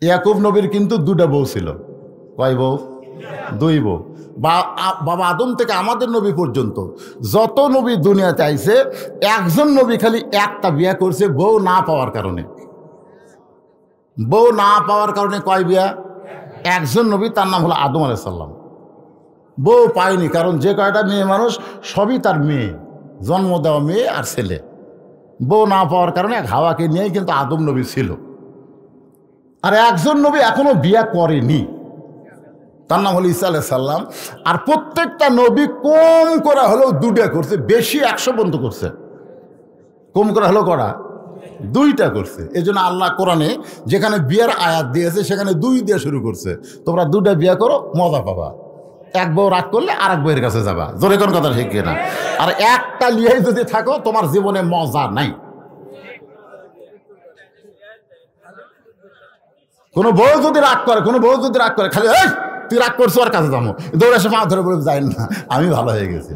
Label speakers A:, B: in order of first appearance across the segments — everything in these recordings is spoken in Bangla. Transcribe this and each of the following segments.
A: ইয়াকুব নবীর কিন্তু দুটা বউ ছিল। কয় বউ? দুই বউ। বাবা আদম থেকে আমাদের নবী পর্যন্ত যত নবী দুনিয়াতে আইছে, একজন নবী খালি একটা বিয়া করছে বউ না পাওয়ার কারণে। বউ না পাওয়ার কারণে কয় বিয়া? একজন নবী, তার নাম হলো আদম আলাইহিস সালাম। বউ পায়নি, কারণ যে কয়টা মেয়ে মানুষ সবই তার মেয়ে, জন্ম দেওয়া মেয়ে আর ছেলে। বউ না পাওয়ার কারণে এক হাওয়াকে নিয়েই কিন্তু আদম নবী ছিল। আর একজন নবী এখনো বিয়া করেনি, তার নাম হলো ঈসা আলাইহিস সালাম। আর প্রত্যেকটা নবী কম করা হলেও দুটা করছে, বেশি 100 পর্যন্ত করছে। কম করা হলো করা? দুইটা করছে। এই জন্য আল্লাহ কোরআনে যেখানে বিয়ার আয়াত দিয়েছে সেখানে দুই দিয়ে শুরু করছে। তোমরা দুটা বিয়া করো, মজা পাবা। এক বউ রাগ করলে আর এক বউয়ের কাছে যাবা, জোরে কোন কথা ঠিক না? আর একটা লিয়েই যদি থাকো তোমার জীবনে মজা নাই। কোনো বউ যদি রাগ করে, খালি এই তুই রাগ করছো আর কাছে যাবো, দৌড়ে এসে পা ধরে বলে যায় না আমি ভালো হয়ে গেছি।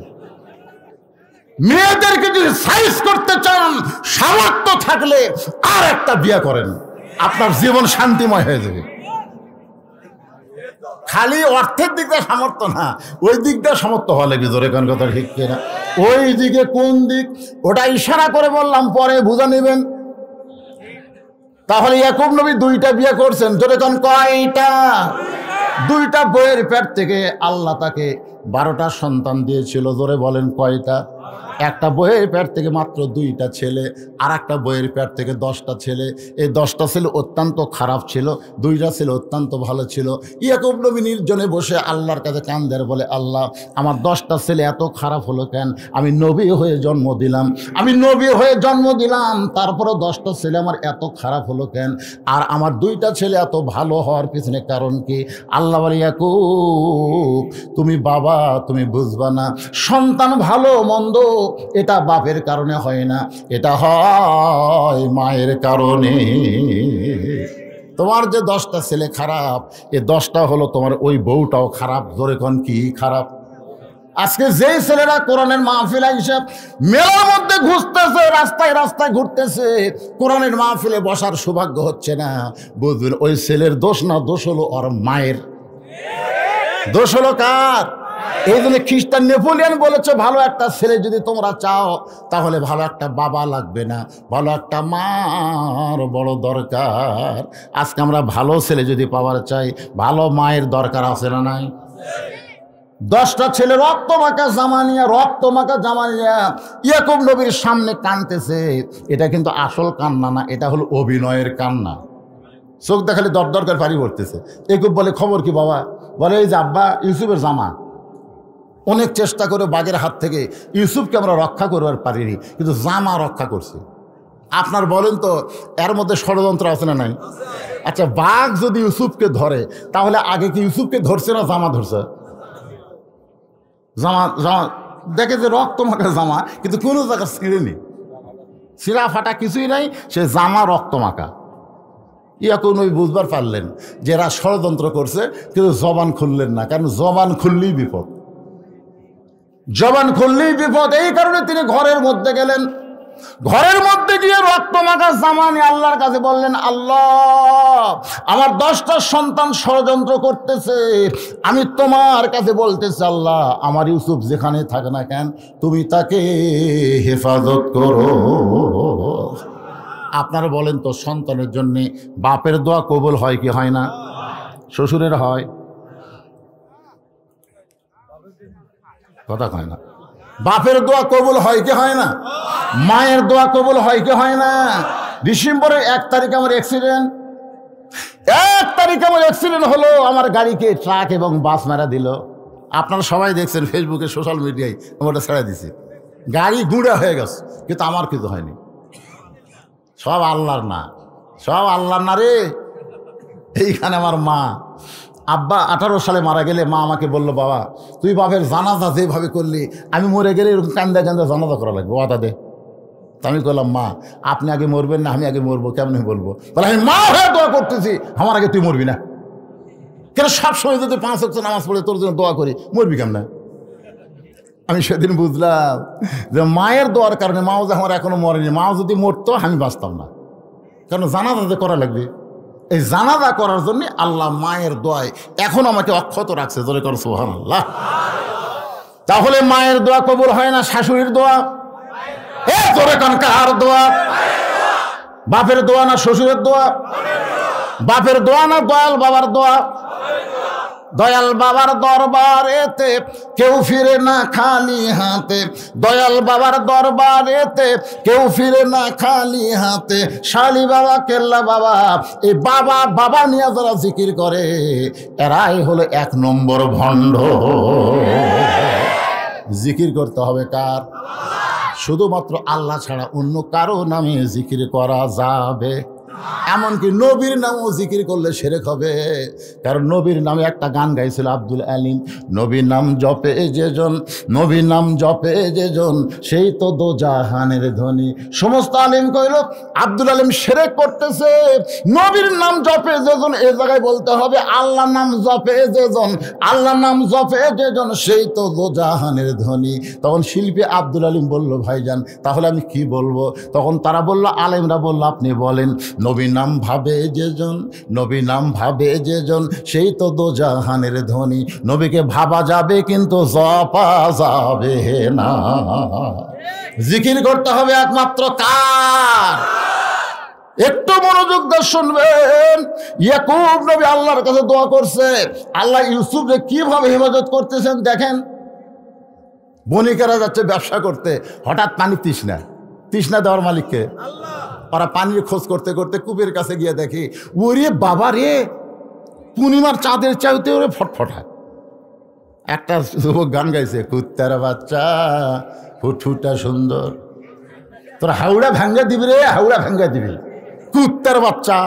A: মেয়েদেরকে যদি সাইজ করতে চান, সামর্থ্য থাকলে আর একটা বিয়ে করেন, আপনার জীবন শান্তিময় হয়ে যাবে। খালি অর্থের দিক দিয়ে সামর্থ্য না, ওই দিক দিয়ে সামর্থ্য হওয়া লাগবে। জোরে কোন কথা ঠিক কিনা? ওই দিকে কোন দিক ওটা ইশারা করে বললাম, পরে বুঝে নেবেন। তাহলে ইয়াকুব নবী দুইটা বিয়ে করছেন। জোরে কোন কয়টা? দুইটা বইয়ের পেট থেকে আল্লাহ তাকে 12টা সন্তান দিয়েছিল। জোরে বলেন কয়টা? একটা বইয়ের পেট থেকে মাত্র 2টা ছেলে, আর একটা বইয়ের পেট থেকে 10টা ছেলে। এই 10টা ছেলে অত্যন্ত খারাপ ছিল, 2টা ছেলে অত্যন্ত ভালো ছিল। ইয়াকুব নবী নির্জনে বসে আল্লাহর কাছে কান ধরে বলে, আল্লাহ আমার 10টা ছেলে এত খারাপ হলো কেন? আমি নবী হয়ে জন্ম দিলাম, তারপরে 10টা ছেলে আমার এত খারাপ হলো কেন? আর আমার 2টা ছেলে এত ভালো হওয়ার পিছনে কারণ কি? আল্লাহ বলে, ইয়াকুব তুমি বাবা, তুমি বুঝবা না। সন্তান ভালো মন্দ এটা বাপের কারণে হয় না, এটা হয় মায়ের কারণে। তোমার যে 10টা ছেলে খারাপ, এই 10টা হলো তোমার ওই বউটাও খারাপ। জোরে কোন কি খারাপ? আজকে যেই ছেলেরা কোরআনের মাহফিল হিসাব মেলার মধ্যে ঘুরতেছে, রাস্তায় রাস্তায় ঘুরতেছে, কোরআনের মাহফিলে বসার সৌভাগ্য হচ্ছে না, বুঝবেন ওই ছেলের দোষ না, দোষ হলো ওর মায়ের। দোষ হলো কার? এই জন্য খ্রিস্টান নেপোলিয়ন বলেছে, ভালো একটা ছেলে যদি তোমরা চাও তাহলে ভালো একটা বাবা লাগবে না, ভালো একটা মার বড় দরকার। আজকে আমরা ভালো ছেলে যদি পাওয়ার চাই, ভালো মায়ের দরকার আছে না নাই? 10টা ছেলে রক্ত মাখা জামা নিয়া ইয়াকুব নবীর সামনে কাঁদতেছে। এটা কিন্তু আসল কান্না না, এটা হলো অভিনয়ের কান্না। চোখ দেখালে দরকার পারি পড়তেছে। ইয়াকুব বলে, খবর কি বাবা? বলে, এই যে আব্বা, ইউসুফের জামা। অনেক চেষ্টা করে বাঘের হাত থেকে ইউসুফকে আমরা রক্ষা করবার পারিনি, কিন্তু জামা রক্ষা করছি। আপনার বলেন তো এর মধ্যে ষড়যন্ত্র আছে না নাই? আচ্ছা, বাঘ যদি ইউসুফকে ধরে তাহলে আগে কি ইউসুফকে ধরছে না জামা ধরছে? জামা দেখে যে রক্ত মাখা জামা, কিন্তু কোনো জায়গা ছিঁড়েনি, ছিঁড়া ফাটা কিছুই নাই, সে জামা রক্ত মাখা। ইয়াকুব নবী বুঝবার পারলেন যে এরা ষড়যন্ত্র করছে, কিন্তু জবান খুললেন না, কারণ জবান খুললেই বিপদ। এই কারণে তিনি ঘরের মধ্যে গেলেন। ঘরের মধ্যে গিয়ে রক্ত মাখা জামা নিয়ে আল্লাহর কাছে বললেন, আল্লাহ আমার 10টা সন্তান ষড়যন্ত্র করতেছে, আমি তোমার কাছে বলতেছি, আল্লাহ আমার ইউসুফ যেখানে থাকে না কেন তুমি তাকে হেফাজত করো। আপনারা বলেন তো, সন্তানের জন্য বাপের দোয়া কবুল হয় কি হয় না? শ্বশুরের হয়? কথা কয় না। বাপের দোয়া কবুল হয় কি হয় না? মায়ের দোয়া কবুল হয় কি হয় না? ডিসেম্বরের 1 তারিখ আমার অ্যাক্সিডেন্ট হলো। আমার গাড়িকে ট্রাক এবং বাস মারা দিল। আপনারা সবাই দেখছেন ফেসবুকে, সোশ্যাল মিডিয়ায়, আমি ওটা ছেড়ে দিছি। গাড়ি গুঁড়া হয়ে গেছে, কিন্তু আমার কিছু হয়নি। সব আল্লাহর না রে। এইখানে আমার মা, আব্বা 18 সালে মারা গেলে মা আমাকে বললো, বাবা তুই বাপের জানাজা যেভাবে করলি, আমি মরে গেলে এরকম কান্দা জানাজা করা লাগবে, ওয়াদা দে। তা আমি বললাম, মা আপনি আগে মরবেন না আমি আগে মরবো? কেমন বলবো? বলে, আমি মা হয়ে দোয়া করতেছি, আমার আগে তুই মরবি না কেন? সবসময় যদি 5 ওয়াক্ত নামাজ পড়ে তোর জন্য দোয়া করি, মরবি কেমন? আমি সেদিন বুঝলাম যে মায়ের দোয়ার কারণে, মাও যে আমার এখনো মরেনি, মাও যদি মরতো আমি বাঁচতাম না, কারণ জানাজা করা লাগবে। এই জানাজা করার জন্য আল্লাহ মায়ের দোয়ায় এখন আমাকে অক্ষত রাখছে, জোরে কর সুবহানাল্লাহ। তাহলে মায়ের দোয়া কবুল হয় না শাশুড়ির দোয়া? জোরে কর কার দোয়া? বাপের দোয়া না শ্বশুরের দোয়া? বাপের দোয়া না দয়াল বাবার দোয়া? দয়াল বাবার দরবারেতে কেউ ফিরে না খালি হাতে, দয়াল বাবার দরবারেতে কেউ ফিরে না খালি হাতে। শালি বাবা কেল্লা বাবা, এই বাবা বাবা নিয়ে যারা জিকির করে এরাই হলো 1 নম্বর ভণ্ড। জিকির করতে হবে কার? শুধুমাত্র আল্লাহ ছাড়া অন্য কারো নামে জিকির করা যাবে? এমনকি নবীর নামও জিকির করলে শিরক হবে। কারণ নবীর নামে একটা গান গাইছিল আব্দুল আলিম, নবীর নাম জপে যেজন, নবীর নাম জপে যেজন সেই তো দোজাহানের ধনী। সমস্ত আলিম কইল আব্দুল আলিম শিরক করতেছে, নবীর নাম জপে যেজন এই জায়গায় বলতে হবে আল্লাহ নাম জপে যেজন, আল্লাহ নাম জপে যেজন সেই তো দোজাহানের ধনী। তখন শিল্পী আব্দুল আলিম বলল ভাইজান তাহলে আমি কি বলবো? তখন তারা বলল, আলেমরা বলল আপনি বলেন নবী নাম ভাবে যেজন, নবী নাম ভাবে যেজন সেই তো দোজাহানের ধনী। নবীকে ভাবা যাবে কিন্তু জপা যাবে না। জিকির করতে হবে একমাত্র কার? একটু মনোযোগ দিয়ে শুনবেন। ইয়াকুব নবী আল্লাহর কাছে দোয়া করছে, আল্লাহ ইউসুফকে কিভাবে হেফাজত করতেছেন দেখেন। বণিকেরা যাচ্ছে ব্যবসা করতে, হঠাৎ পানি তৃষ্ণা দেওয়ার মালিককে আল্লাহ। ওরা পানির খোঁজ করতে করতে কূপের কাছে গিয়ে দেখি ওরে বাবা রে, পূর্ণিমার চাঁদের চাইতে ওরে ফটফটা। একটা যুবক গান গাইছে, কুত্তার বাচ্চা ফুটফুটা সুন্দর, তোর হাওড়া ভাঙ্গা দিবি রে, হাওড়া ভাঙ্গা দিবি কুত্তার বাচ্চা।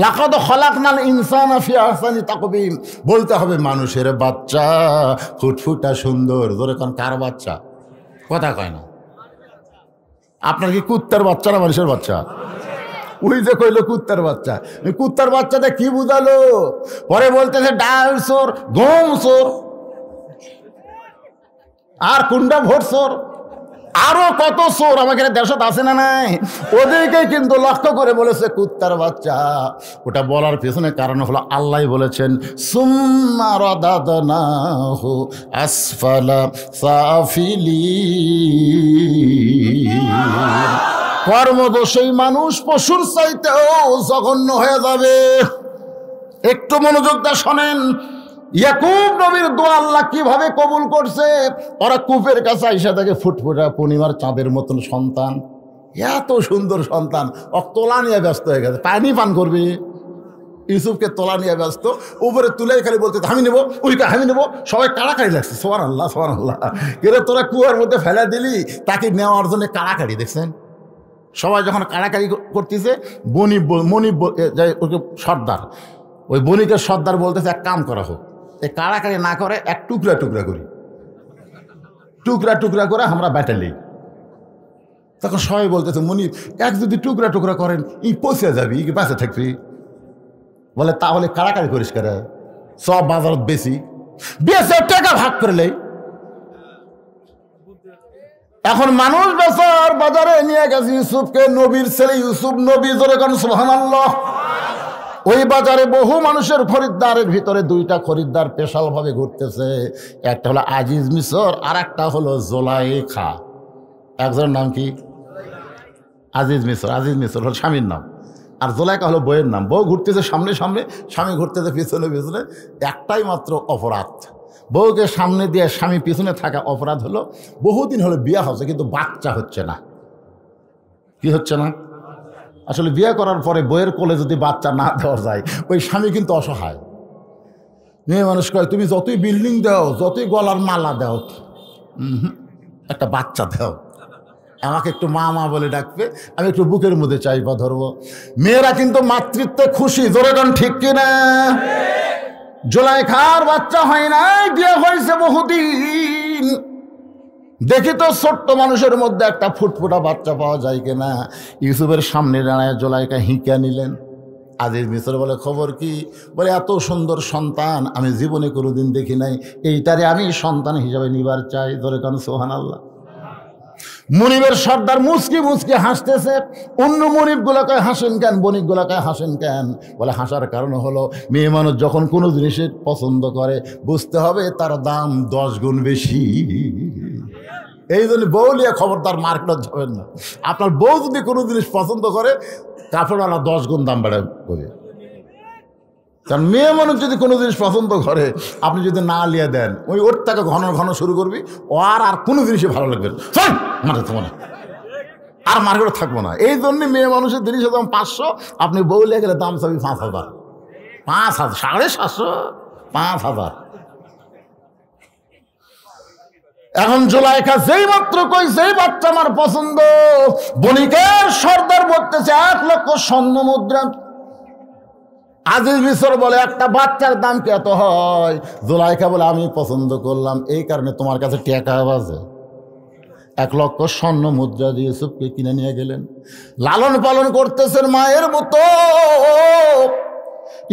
A: লাকাদ খলাকনাল ইনসানা ফি আহসানি তাকবীম, বলতে হবে মানুষের বাচ্চা ফুটফুটা সুন্দর। ধরে কোন কার বাচ্চা? কথা কয় না। আপনার কি কুত্তার বাচ্চা না মানুষের বাচ্চা? ওই যে কইলো কুত্তার বাচ্চা, কুত্তার বাচ্চাটা কি বুঝালো? পরে বলতেছে ডাল চোর, গম চোর, আর কুন্ডা ভোট চোর, আরো কত চোর আমাকে দেশত আছে না নাই? ওদেরকে কিন্তু লক্ষ্য করে বলেছে কুত্তার বাচ্চা। ওটা বলার পেছনে কারণ হলো আল্লাহ বলেছেন সুম্মা রাদাদনাহু আসফালা সাফিলিন। কর্মদোষী মানুষ পশুর চাইতেও জঘন্য হয়ে যাবে। একটু মনোযোগ দিয়ে শোনেন, ইয়াকুব নবীর দোয়া আল্লাহ কিভাবে কবুল করছে। ওরা কূপের কাছে আইসা দেখে ফুটফুটা পূর্ণিমার চাঁদের মতন সন্তান, এত সুন্দর সন্তান। তোলা নিয়ে ব্যস্ত হয়ে গেছে, পানি পান করবে। ইউসুফকে তোলা নিয়ে ব্যস্ত, উপরে তুলে খালি বলতে আমি নেবো, ওইটা আমি নেবো। সবাই কাড়াকাড়ি লাগছে, সুবহানাল্লাহ সুবহানাল্লাহ। কিন্তু তোরা কুয়ার মধ্যে ফেলা দিলি, তাকে নেওয়ার জন্য কাড়াকাড়ি দেখছেন। সবাই যখন কাড়াকাড়ি করতেছে, মনি ওকে সর্দার, ওই বণিকের সর্দার বলতেছে এক কাম করা হোক, এই কাড়াকাড়ি না করে এক টুকরা টুকরা করি, টুকরা টুকরা করে আমরা ব্যাটালি। তখন সবাই বলতেছে মনির এক যদি টুকরা টুকরা করেন ই পৌঁছে যাবি, ই বাঁচে থাকবি। বলে তাহলে কাড়াকাড়ি করিস করে, সব বাজারত বেশি বেশি টাকা ভাগ করলে। এখন মানুষ বেচার বাজারে নিয়ে গেছে ইউসুফকে, নবীর ছেলে ইউসুফ নবী, জোরে কোন সুবহানাল্লাহ। ওই বাজারে বহু মানুষের খরিদ্দারের ভিতরে 2টা খরিদ্দার স্পেশাল ভাবে ঘুরতেছে। একটা হলো আজিজ মিশর, আর একটা হলো জোলাইখা। একজনের নাম কি? আজিজ মিশর। আজিজ মিশর হলো স্বামীর নাম, আর জোলাইখা হলো বইয়ের নাম। বউ ঘুরতেছে সামনে সামনে, স্বামী ঘুরতেছে পিছনে পিছনে। একটাই মাত্র অপরাধ, বউকে সামনে দিয়ে স্বামী পিছনে থাকা অপরাধ হলো বহুদিন হলো বিয়ে হচ্ছে কিন্তু বাচ্চা হচ্ছে না। কি হচ্ছে না? আসলে বিয়ে করার পরে বইয়ের কোলে যদি বাচ্চা না দেওয়া যায়, ওই স্বামী কিন্তু অসহায়। মেয়ে মানুষ কয় তুমি যতই বিল্ডিং দাও, যতই গলার মালা দাও, একটা বাচ্চা দাও, আমাকে একটু মা মা বলে ডাকবে, আমি একটু বুকের মধ্যে চাইবা ধরবো। মেয়েরা কিন্তু মাতৃত্বে খুশি, জোরে গান ঠিক কিনা? জোলাইখার বাচ্চা হয় নাই, বিয়ে হয়েছে বহুদিন। দেখি তো ছোট্ট মানুষের মধ্যে একটা ফুটফুটা বাচ্চা পাওয়া যায় কিনা। ইউসুফের সামনে দাঁড়ায় জোলাইখা হিঁকা নিলেন। আজিজ মিশর বলে খবর কি? বলে এত সুন্দর সন্তান আমি জীবনে কোনোদিন দেখি নাই, এইটারে আমি সন্তান হিসাবে নিবার চাই। ধরে কারণ সুবহানাল্লাহ। মনিবের সর্দার মুচকি মুচকি হাসতেছে। অন্য মনিব গুলাকে হাসেন কেন, বণিক গুলাকে হাসেন কেন? বলে হাসার কারণ হলো মেয়ে মানুষ যখন কোনো জিনিসের পছন্দ করে বুঝতে হবে তার দাম 10 গুণ বেশি। এই জন্য বউ নিয়ে খবরদার মার্কেটে যাবেন না। আপনার বউ যদি কোনো জিনিস পছন্দ করে কাপড়ওয়ালা 10 গুণ দাম বাড়ায় করে। কারণ মেয়ে মানুষ যদি কোনো জিনিস পছন্দ করে আপনি যদি না লিয়ে দেন ওর তাকে ঘন ঘন শুরু করবি, ও আর কোনো জিনিসই ভালো লাগবে না, তোমার আর মার্কেটে থাকবো না। এই জন্য মেয়ে মানুষের জিনিসের দাম 500, আপনি বউ লিয়ে গেলে দাম চাবি 5000, 5000, 750, 5000। এখন জুলাইখা যেই মাত্র কইছে এই বাচ্চা আমার পছন্দ, বণিকের সর্দার বলতেছে 1 লক্ষ স্বর্ণ মুদ্রা। আজিজ মিশর বলে একটা বাচ্চার দাম কি এত হয়? জুলাইখা বলে আমি পছন্দ করলাম এই কারণে তোমার কাছে টাকা বাজে। 1 লক্ষ স্বর্ণ মুদ্রা দিয়ে ইউসুফকে কিনে নিয়ে গেলেন। লালন পালন করতেছেন মায়ের মতো।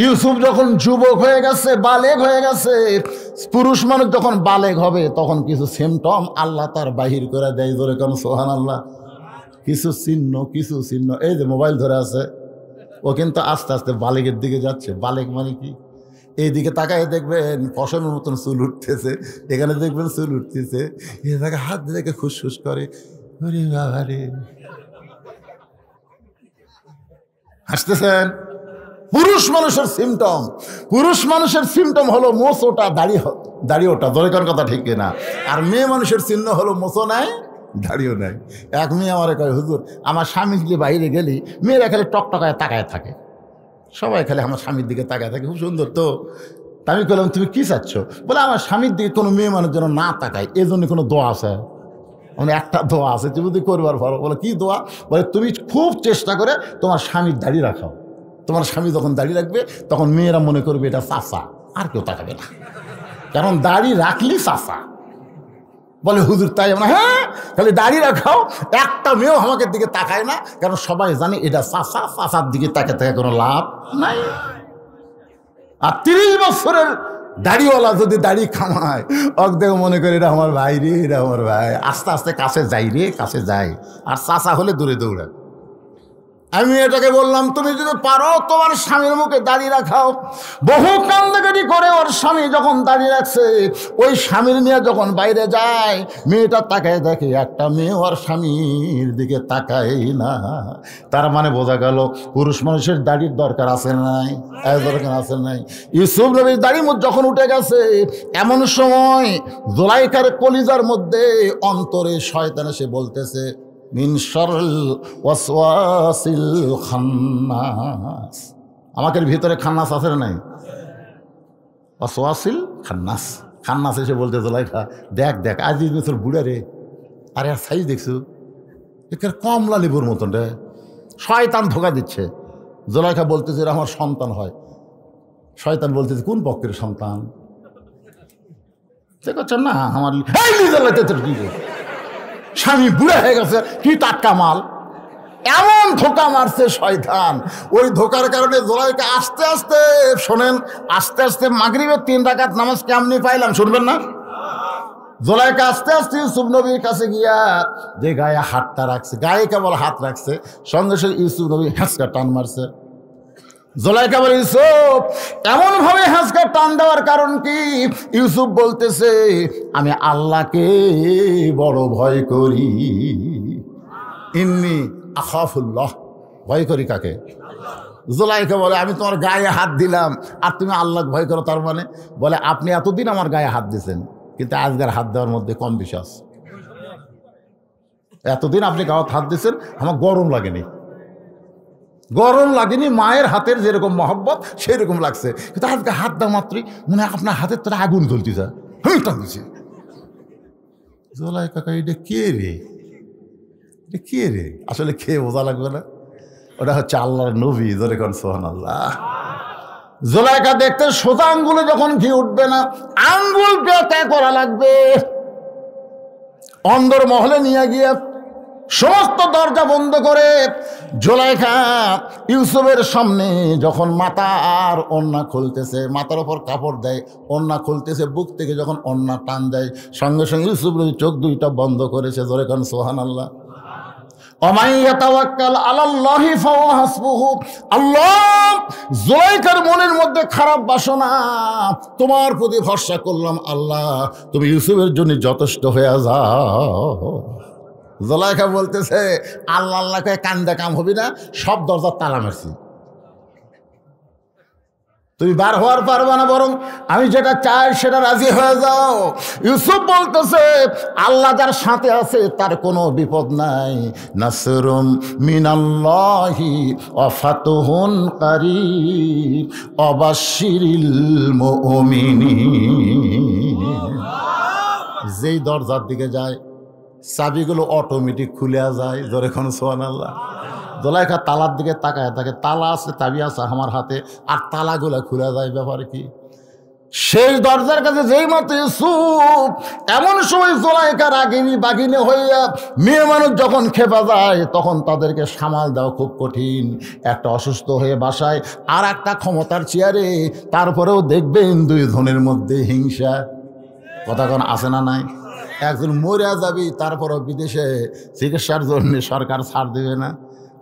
A: ইউসুফ যখন যুবক হয়ে গেছে, বালেগ হয়ে গেছে, পুরুষ মানুষ যখন বালেগ হবে তখন কিছু সিমটম আল্লাহ তার বাহির করে দেয়। ধরে কেন সুবহানাল্লাহ। কিছু চিহ্ন এই যে মোবাইল ধরে আছে, ও কিন্তু আস্তে আস্তে বালেগের দিকে যাচ্ছে। বালেগ মানে কি? এইদিকে তাকায় দেখবেন পশমের মতন চুল উঠতেছে, এখানে দেখবেন চুল উঠতেছে, এ তাকে হাত দিয়ে খুশখুশ করে। ওরে বাবা রে, হাসতেছেন? পুরুষ মানুষের সিমটম হলো মোচোটা, দাড়ি ওটা। দরকার কথা ঠিক কিনা? আর মেয়ে মানুষের চিহ্ন হলো মোচো নাই, দাড়িও নাই। এক মেয়ে আমার কয়, হুজুর আমার স্বামী যদি বাইরে গেলি মেয়েরা খালি টকটকায় তাকায় থাকে, সবাই খালি আমার স্বামীর দিকে তাকায় থাকে, খুব সুন্দর তো। আমি বললাম তুমি কি চাচ্ছ? বলে আমার স্বামীর দিকে কোনো মেয়ে মানুষ যেন না তাকায় এই জন্য কোনো দোয়া আছে? মানে একটা দোয়া আছে, তুমি যদি করবার পারো। বলে কি দোয়া? বলে তুমি খুব চেষ্টা করে তোমার স্বামীর দাড়ি রাখাও। তোমার স্বামী যখন দাড়ি রাখবে তখন মেয়েরা মনে করবে এটা চাচা, আর কেউ তাকাবে না, কারণ দাড়ি রাখলি চাচা। বলে হুজুর তাই? আমরা হ্যাঁ, খালি দাড়ি রাখাও, একটা মেয়েও আমাকে দিকে তাকায় না, কারণ সবাই জানে এটা চাচা, চাচার দিকে তাকে কোনো লাভ নাই। আর 30 বছরের দাড়িওয়ালা যদি দাড়ি খামায় অর্ধেক মনে করে এটা আমার ভাই রে, এটা আমার ভাই। আস্তে আস্তে কাছে যাই রে, কাছে যাই। আর চাচা হলে দূরে দৌড়ায়। আমি এটাকে বললাম তুমি যদি পারো তোমার স্বামীর মুখে দাঁড়িয়ে রাখাও। বহু কান্দাকাটি করে ওর স্বামী যখন দাঁড়িয়ে রাখছে, ওই স্বামীর নিয়ে যখন বাইরে যায় মেয়েটা তাকায় দেখে একটা মেয়ে ওর স্বামীর দিকে তাকায় না। তার মানে বোঝা গেল পুরুষ মানুষের দাড়ির দরকার আছে নাই? দরকার আছে নাই? ইউসুফ নবীর দাড়ি যখন উঠে গেছে এমন সময় জুলাইখার কলিজার মধ্যে অন্তরে শয়তান এসে বলতেছে মিন শাররিল ওয়াসওয়াসিল খান্নাস। আমাদের ভিতরে খান্নাস আছে না নাই? ওয়াসওয়াসিল খান্নাস। খান্নাস এসে বলতে জুলাইখা দেখ দেখ আজিজ মিশর বুড়া রে, আরে আর সাইজ দেখছো এখানে কমলা লেবুর মতন রে। শয়তান ধোকা দিচ্ছে। জুলাইখা বলতেছে এরা আমার সন্তান হয়। শয়তান বলতেছে কোন পক্ষের সন্তান? দেখছেন না আমার স্বামী বুড়া হয়ে গেছে, কি টাটকা মাল। এমন ধোকা মারছে শয়তান। ওই ধোকার কারণে জুলাইখা আস্তে আস্তে, শোনেন, আস্তে আস্তে মাগরিবের 3 রাকাত নামাজ কেমনি পাইলাম শুনবেন না? জুলাইখা আস্তে আস্তে ইউসুফ নবীর কাছে গিয়া যে গায়ে হাতটা রাখছে, গায়ে কেবল হাত রাখছে, সঙ্গে সঙ্গে ইউসুফ নবী হ্যাঁচকা টান মারছে। জুলাইখা বলে ইউসুফ, এমন ভাবে হ্যাঁচকা টান দেওয়ার কারণ কি? ইউসুফ বলতেছে আমি আল্লাহকে বড় ভয় করি। ইন্নী আখাফুল্লাহ, ভয় করি কাকে? জুলাইখা বলে আমি তোমার গায়ে হাত দিলাম আর তুমি আল্লাহকে ভয় করো, তার মানে? বলে আপনি এতদিন আমার গায়ে হাত দিয়েছেন কিন্তু আজকের হাত দেওয়ার মধ্যে কম বিশ্বাস। এতদিন আপনি গায়ে হাত দিয়েছেন আমার গরম লাগেনি, মায়ের হাতের যেরকম মহব্বত সেই রকম লাগছে, কিন্তু আজকে হাত দেওয়া মাত্রই মনে হয় আপনার হাতের তোরা আগুন জ্বলতে যায়, আমি টানছি। জুলাইখা কাকা এটা কে রে, এটা কে রে? আসলে খেয়ে বোঝা লাগবে না, ওটা হচ্ছে আল্লাহর নবী। ধরে কোন সুবহানাল্লাহ। জুলাইখা দেখতে সোজা আঙ্গুলে যখন ঘি উঠবে না, আঙ্গুল বেঁকা করা লাগবে। অন্দর মহলে নিয়ে গিয়ে সমস্ত দরজা বন্ধ করে জুলাইখা ইউসুফের সামনে যখন মাথা আর ওড়না খুলতেছে, মাথার ওপর কাপড় দেয়, ওড়না খুলতেছে, বুক থেকে যখন ওড়না টান দেয়, সঙ্গে সঙ্গে ইউসুফের চোখ দুইটা বন্ধ করেছে। জোরে কান সুবহানাল্লাহ। ওমাই ইয়াতাওয়াক্কাল আলাল্লাহি ফাহুয়া হাসবুহু। আল্লাহ, জুলাইখার মনের মধ্যে খারাপ বাসনা, তোমার প্রতি ভরসা করলাম আল্লাহ, তুমি ইউসুফের জন্য যথেষ্ট হয়ে যাও। জুলাইখা বলতেছে, আল্লাহ আল্লাহকে কান্দা কাম হবি না, সব দরজা তালা মারছি, তুমি বার হওয়ার পারবা না, বরং আমি যেটা চাই সেটা রাজি হয়ে যাও। ইউসুফ বলতেছে, আল্লাহ যার সাথে আছে তার কোনো বিপদ নাই। নাসরুম মিনাল্লাহি ওয়া ফাতহুন কারীব ওয়াবাশশিরিল মুমিনিন। যেই দরজার দিকে যায় চাবিগুলো অটোমেটিক খুলে যায়। জোরে কোন সুবহানাল্লাহ। জুলাইখা তালার দিকে তাকায় থাকে, তালা আছে, চাবি আছে আমার হাতে, আর তালাগুলা খুলে যায়। ব্যাপারে কি? সেই দরজার কাছে যেই মাত্র ইউসুফ, এমন সময় জুলাইখা রাগিনী বাগিনী হইয়া, মেয়ে মানুষ যখন খেপা যায় তখন তাদেরকে সামাল দেওয়া খুব কঠিন। একটা অসুস্থ হয়ে বাসায়, আর একটা ক্ষমতার চেয়ারে, তারপরেও দেখবেন দুই ধনের মধ্যে হিংসা। কথা কোন আছে না নাই? একজন মরিয়া যাবি, তারপরও বিদেশে চিকিৎসার জন্য সরকার ছাড় দেবে না,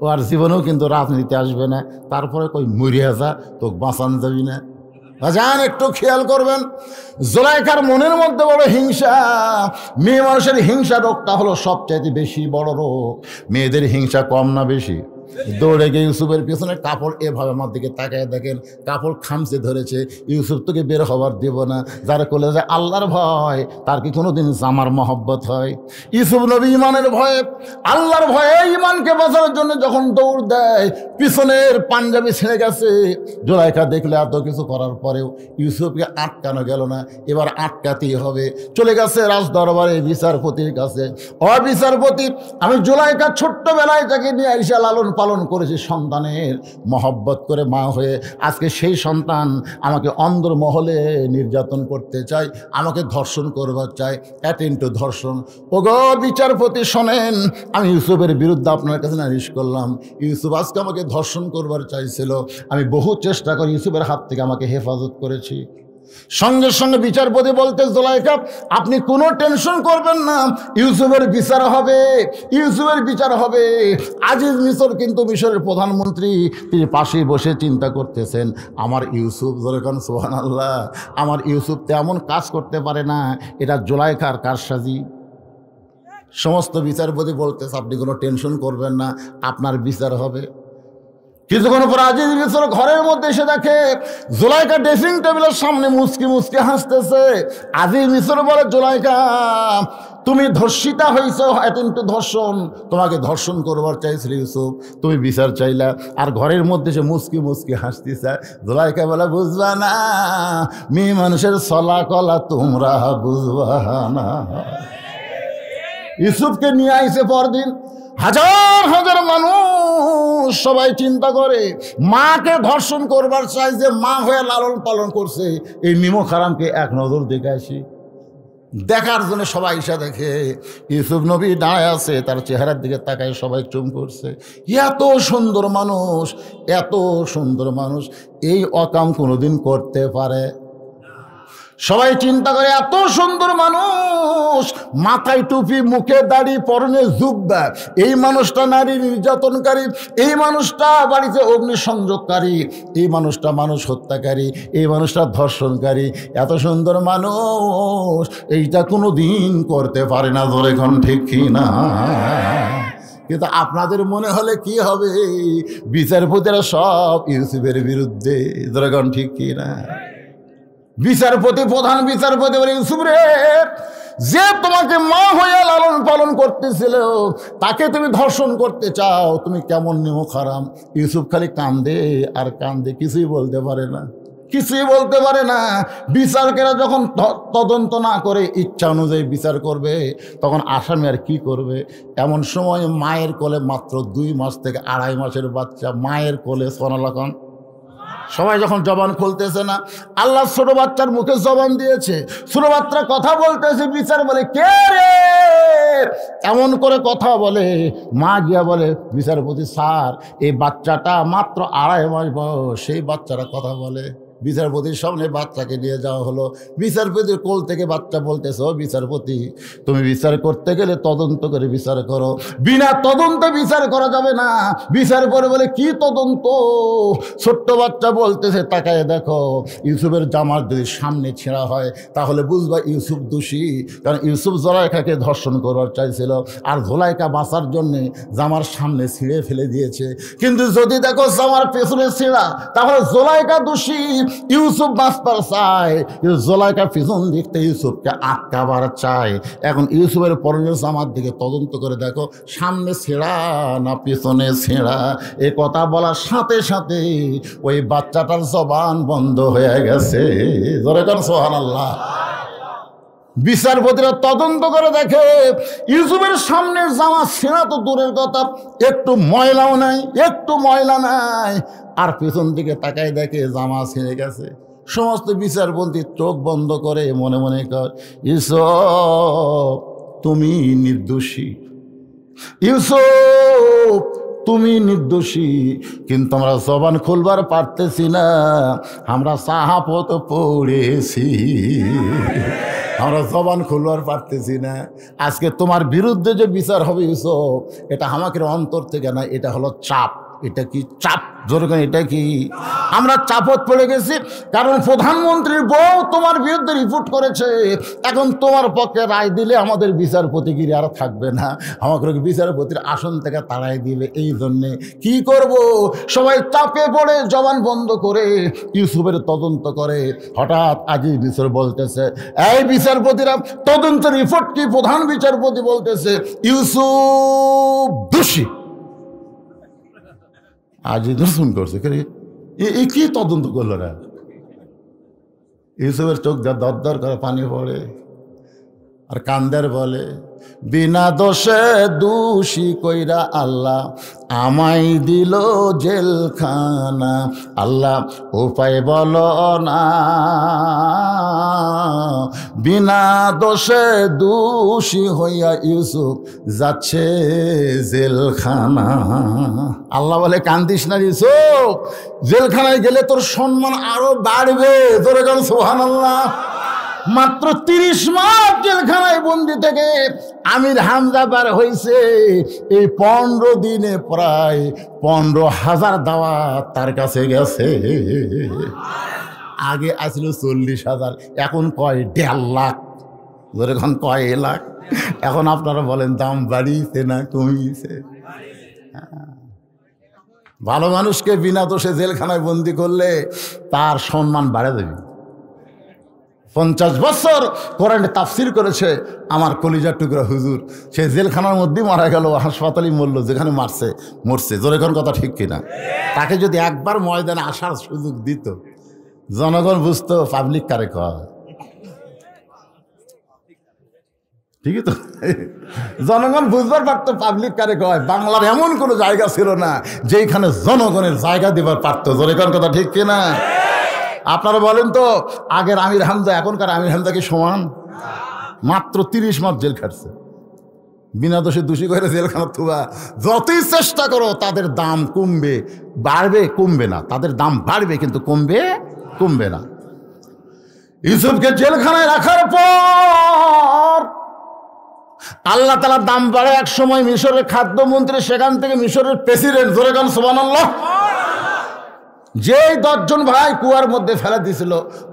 A: ও আর জীবনেও কিন্তু রাজনীতি আসবে না, তারপরে কই মরিয়া যা, তোকে বাঁচান যাবি না। যান, একটু খেয়াল করবেন, জুলাইখার মনের মধ্যে বড় হিংসা। মেয়ে মানুষের হিংসা রোগটা হলো সবচাইতে বেশি বড় রোগ। মেয়েদের হিংসা কম না বেশি? দৌড়ে গিয়ে ইউসুফের পিছনে কাপড় এভাবে আমার দিকে তাকায় দেখেন, কাপড় খামচে ধরেছে। ইউসুফ তোকে বের হবার দেব না। যারা কোলে যায় আল্লাহর ভয়, তার কি কোনোদিন জামার মহব্বত হয়? ইউসুফ নবী ইমানের ভয়ে, আল্লাহর ভয়ে ইমানকে বাঁচানোর জন্য যখন দৌড় দেয়, পিছনের পাঞ্জাবি ছেড়ে গেছে। জুলাইখা দেখলে এত কিছু করার পরেও ইউসুফকে আটকানো গেল না, এবার আটকাতেই হবে। চলে গেছে রাজ দরবারে বিচারপতির কাছে। অবিচারপতি, আমি জুলাইখা ছোট্টবেলায় তাকে নিয়ে আইসা লালন পালন করেছি, সন্তানের মহব্বত করে মা হয়ে। আজকে সেই সন্তান আমাকে অন্দরমহলে নির্যাতন করতে চায়, আমাকে ধর্ষণ করবার চায়, অ্যাটেন্ট টু ধর্ষণ। ওগো বিচারপতি শোনেন, আমি ইউসুফের বিরুদ্ধে আপনার কাছে নালিশ করলাম। ইউসুফ আজকে আমাকে ধর্ষণ করবার চাইছিল, আমি বহু চেষ্টা করে ইউসুফের হাত থেকে আমাকে হেফাজত করেছি। সঙ্গে সঙ্গে বিচারপতি বলতে, জুলাইখা আপনি কোনো টেনশন করবেন না, ইউসুফের বিচার হবে, ইউসুফের বিচার হবে। আজিজ মিশর কিন্তু মিশরের প্রধানমন্ত্রী, তিনি পাশেই বসে চিন্তা করতেছেন, আমার ইউসুফ, যেরকম সুবহানাল্লাহ, আমার ইউসুফ তেমন কাজ করতে পারে না, এটা জুলাইখার কারসাজি। সমস্ত বিচারপতি বলতেছে, আপনি কোনো টেনশন করবেন না, আপনার বিচার হবে। কিছুক্ষণ পর আজিজ মিশর ঘরের মধ্যে এসে দেখে জুলাইখা ড্রেসিং টেবিলের সামনে মুচকি মুচকি হাসতেছে। আজিজ মিশর বলে, জুলাইখা তুমি ধর্ষিতা হয়েছ, অ্যাটেন্ট টু ধর্ষণ, তোমাকে ধর্ষণ করবার চাইছিল ইউসুফ, তুমি বিচার চাইলা, আর ঘরের মধ্যে সে মুচকি মুচকি হাসতেছে। জুলাইখা বলে, বুঝবা না, মেয়ে মানুষের চলা কলা তোমরা বুঝবা না। ইউসুফকে নিয়ে আইছে পরদিন, হাজার হাজার মানুষ, সবাই চিন্তা করে মাকে ধর্ষণ করবার চাই, যে মা হয়ে লালন পালন করছে, এই নিমক হারামকে এক নজর দেখে আসি। দেখার জন্য সবাই এসে দেখে ইউসুফ নবী দাঁড়ায় আছে, তার চেহারার দিকে তাকায় সবাই চুম করছে। এত সুন্দর মানুষ, এত সুন্দর মানুষ এই অকাম কোনোদিন করতে পারে? সবাই চিন্তা করে, এত সুন্দর মানুষ, মাথায় টুপি, মুখে দাড়ি, পরনে জুব্বা, এই মানুষটা নারী নির্যাতনকারী, এই মানুষটা বাড়িতে অগ্নিসংযোগকারী, এই মানুষটা মানুষ হত্যাকারী, এই মানুষটা ধর্ষণকারী, এত সুন্দর মানুষ এইটা কোনো দিন করতে পারে না। ধরে এখন ঠিক কি না? কিন্তু আপনাদের মনে হলে কি হবে? বিচারপতিরা সব ইউসুফের বিরুদ্ধে। ধরে এখন ঠিক কি না? বিচারপতি, প্রধান বিচারপতি বলে, ইউসুফ রে, যে তোমাকে মা হয়ে লালন পালন করতেছিল তাকে তুমি ধর্ষণ করতে চাও, তুমি কেমন নিমক হারাম। ইউসুফ খালি কান্দে আর কান্দে, কিছুই বলতে পারে না, কিছুই বলতে পারে না। বিচারকেরা যখন তদন্ত না করে ইচ্ছা অনুযায়ী বিচার করবে, তখন আসামি আর কি করবে? এমন সময় মায়ের কোলে, মাত্র 2 মাস থেকে 2.5 মাসের বাচ্চা মায়ের কোলে, সোনালাখন সবাই যখন জবান খুলতেছে না, আল্লাহ ছোট বাচ্চার মুখে জবান দিয়েছে, ছোট বাচ্চা কথা বলতেছে। বিচার বলে, কে রে এমন করে কথা বলে। মা গিয়া বলে বিচারপতি স্যার, এই বাচ্চাটা মাত্র 2.5 মাস বয়স, সেই বাচ্চারা কথা বলে। বিচারপতির সামনে বাচ্চাকে নিয়ে যাওয়া হলো। বিচারপতির কোল থেকে বাচ্চা বলতেছে, ও বিচারপতি, তুমি বিচার করতে গেলে তদন্ত করে বিচার করো, বিনা তদন্তে বিচার করা যাবে না। বিচার করে বলে, কি তদন্ত? ছোট্ট বাচ্চা বলতেছে, তাকায় দেখো, ইউসুফের জামার যদি সামনে ছেঁড়া হয় তাহলে বুঝবা ইউসুফ দোষী, কারণ ইউসুফ জোলাইখাকে ধর্ষণ করবার চাইছিল, আর জোলাইখা বাঁচার জন্যে জামার সামনে ছিঁড়ে ফেলে দিয়েছে। কিন্তু যদি দেখো জামার পেছনে ছেঁড়া, তাহলে জোলাইখা দোষী, ইউসুফ বাঁচবার চায়, জোলাইখা পিছন দিকতে ইউসুফকে আটকাবার চায়। এখন ইউসুফের পরনের জামার দিকে তদন্ত করে দেখো, সামনে ছেঁড়া না পিছনে ছেঁড়া। এ কথা বলার সাথে সাথে ওই বাচ্চাটার জবান বন্ধ হয়ে গেছে। জোরে কর সুবহানাল্লাহ। বিচারপতিরা তদন্ত করে দেখে ইউসুফের সামনের জামা ছেঁড়া তো দূরের কথা, একটু ময়লাও নাই, একটু ময়লা নাই। আর পিছন দিকে তাকায় দেখে জামা ছিঁড়ে গেছে। সমস্ত বিচারপতি চোখ বন্ধ করে মনে মনে কর, ইউসুফ তুমি নির্দোষী, ইউসুফ তুমি নির্দোষী। কিন্তু আমরা জবান খুলবার পারতেছি না, আমরা সাহাপত পড়েছি, আমরা জবান খুলবার পারতেছি না। আজকে তোমার বিরুদ্ধে যে বিচার হবে ইউসুফ, এটা আমাকে অন্তর থেকে না, এটা হলো চাপ। এটা কি চাপ? জোরগান, এটা কি? আমরা চাপত পড়ে গেছি, কারণ প্রধানমন্ত্রীর বউ তোমার বিরুদ্ধে রিপোর্ট করেছে। এখন তোমার পক্ষে রায় দিলে আমাদের বিচারপতিগিরি আর থাকবে না, আমাকে বিচারপতির আসন থেকে তাড়াই দিবে। এই জন্যে কি করব, সবাই চাপে পড়ে জবান বন্ধ করে ইউসুফের তদন্ত করে। হঠাৎ আজিজ মিশর বলতেছে, এই বিচারপতিরা তদন্তের রিপোর্ট কি? প্রধান বিচারপতি বলতেছে ইউসুফ দোষী। আজি দর্শন করছে, এ কি তদন্ত করলো না? ইউসুফের চোখ যা দরদর করে পানি পড়ে, আর কান্দের বলে, বিনা দোষে দোষী কইরা আল্লাহ আমায় দিল জেলখানা, আল্লাহ উপায় বলো না, বিনা দোষে দোষী হইয়া ইউসুফ যাচ্ছে জেলখানা। আল্লাহ বলে, কান্দিস না ইউসুফ, জেলখানায় গেলে তোর সম্মান আরো বাড়বে। তোরে গান সুবহানাল্লাহ। মাত্র 30 মাস জেলখানায় বন্দি থেকে আমির হামজা বার হয়েছে। এই 15 দিনে প্রায় 15,000 দাওয়াত তার কাছে গেছে। আগে আসছিল 40,000, এখন কয় 1.5 লাখ। এখন কয় লাখ। এখন আপনারা বলেন দাম বাড়িয়েছে না কমিয়েছে? ভালো মানুষকে বিনা দোষে জেলখানায় বন্দি করলে তার সম্মান বাড়ে দেবে। 50 বছর কোরআনে তাফসির করেছে আমার কলিজার টুকরা হুজুর, সে জেলখানার মধ্যেই মারা গেল, হাসপাতালেই মরল, যেখানে মরছে। জোরে কোন কথা ঠিক কিনা? তাকে যদি একবার ময়দানে আসার সুযোগ দিত, জনগণ বুঝতো পাবলিক কারে কয়। ঠিকই তো, জনগণ বুঝবার পারতো পাবলিক কারে কয়। বাংলার এমন কোনো জায়গা ছিল না যেখানে জনগণের জায়গা দিবার পারতো। জোরে কোন কথা ঠিক কিনা? আপনারা বলেন তো, আগের আমির হামজা এখনকার আমির হামজা কি সমান? মাত্র 30 মাস জেল খাটছে, বিনা দোষে দোষী করে জেলখানা থুবা। যতই চেষ্টা করো তাদের দাম কমবে, বাড়বে, কমবে না। তাদের দাম বাড়বে কিন্তু কমবে না। ইউসুফকে জেলখানায় রাখার পর আল্লাহ তাআলা দাম বাড়ে। এক সময় মিশরের খাদ্যমন্ত্রী, সেখান থেকে মিশরের প্রেসিডেন্ট। জোরে গান সুবহানাল্লাহ। যেই 10 জন ভাই কুয়ার মধ্যে ফেলে দিয়েছিল,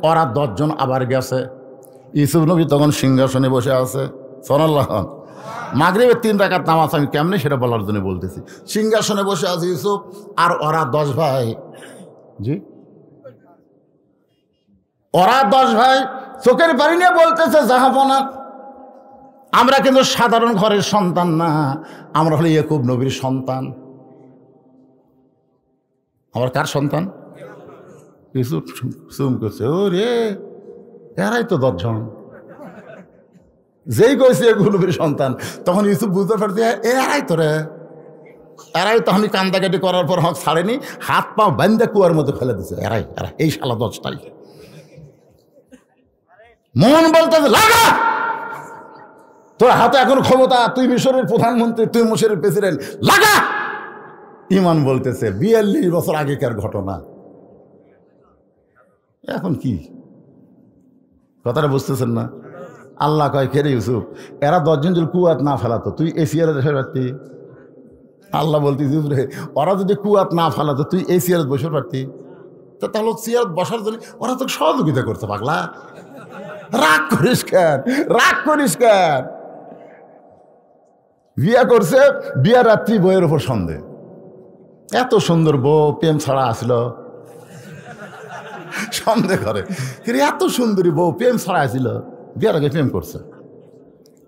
A: ওরা 10 জন আবার গেছে। ইউসুফ নবী তখন সিংহাসনে বসে আছে। সুবহানাল্লাহ। মাগরিবের 3 রাকাত নামাজ, আমি কেমনে সেটা বলার জন্য বলতেছি। সিংহাসনে বসে আছে ইউসুফ, আর ওরা 10 ভাই। জি, ওরা 10 ভাই চোখের পানি নিয়ে বলতেছে, জাহাপনা, আমরা কিন্তু সাধারণ ঘরের সন্তান না, আমরা হলো ইয়াকুব নবীর সন্তান। আমার কার সন্তান? ইউসুফ চুম করছে, ও রে, এরাই তো 10 জন। যেই কইছে ইয়াকুব নবীর সন্তান, তখন ইউসুফ বুঝতে পারছে এরাই তো রে, এরাই তো। আমি কান্দাকাটি করার পর হক ছাড়েনি, হাত পা বান্ধে কুয়ার মধ্যে ফেলে দিছে। এরা এই শালা 10টাই। মন বলতেছে লাগা, তোর হাতে এখন ক্ষমতা, তুই মিশরের প্রধানমন্ত্রী, তুই মিশরের প্রেসিডেন্ট, লাগা। ইমান বলতেছে 42 বছর আগেকার ঘটনা, এখন কি? কথাটা বুঝতেছেন না? আল্লাহ কয়, খেরে ইউসুফ, এরা 10 জন যদি কুয়াত না ফেলাতো তুই এশিয়ার দেশে পারতি। আল্লাহ বলতে ইউসুফ রে, ওরা যদি কুয়াত না ফেলাতো তুই এই চেয়ারে বসে পারতি। তো তাহলে চেয়ার বসার জন্য ওরা তো সহযোগিতা করতে, পাগলা। রাগ করিস কেন, রাগ করিস কেন? বিয়া করছে, বিয়া রাত্রি বইয়ের উপর সন্দেহ। এত সুন্দর বউ, প্রেম ছাড়া আসলো, সন্দেহ করে কিন্তু এত সুন্দরী বউ প্রেম ছাড়া আসছিল, বিয়ার আগে প্রেম করছে।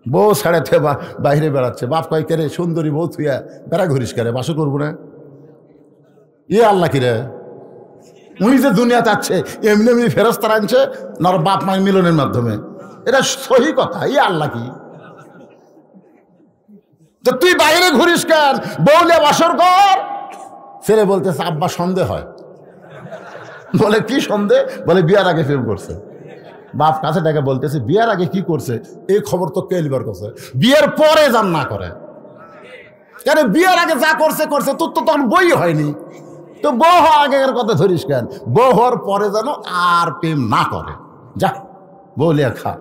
A: বউ ছাড়া থে বাইরে বেড়াচ্ছে, বাপ কয় কে রে সুন্দরী বউ থুয়া বেড়া ঘুরিস কে রে, বাসও করবো না। আল্লাহ কি রে, উনি যে দুনিয়াতে আছে এমনি এমনি ফেরস্তার আনছে না বাপ মায়ের মিলনের মাধ্যমে, এটা সহি কথা। আল্লাহ কি? তো তুই বাইরে ঘুরিস কেন, বউলে বাসর কর। ছেলে বলতেছে আব্বা সন্দেহ হয়। বলে কি সন্দেহ? বলে বিয়ার আগে প্রেম করছে। বাপ কাছে ডেকে বলতেছে বিয়ার আগে কি করছে এই খবর তো কে লিবার করছে, বিয়ের পরে যান না করে। কেন বিয়ার আগে যা করছে করছে, তোর তো তখন বই হয়নি, তো বউ হওয়া আগের কথা ধরিস কেন? বউ হওয়ার পরে যেন আর প্রেম না করে, যা বউলিয়া খা।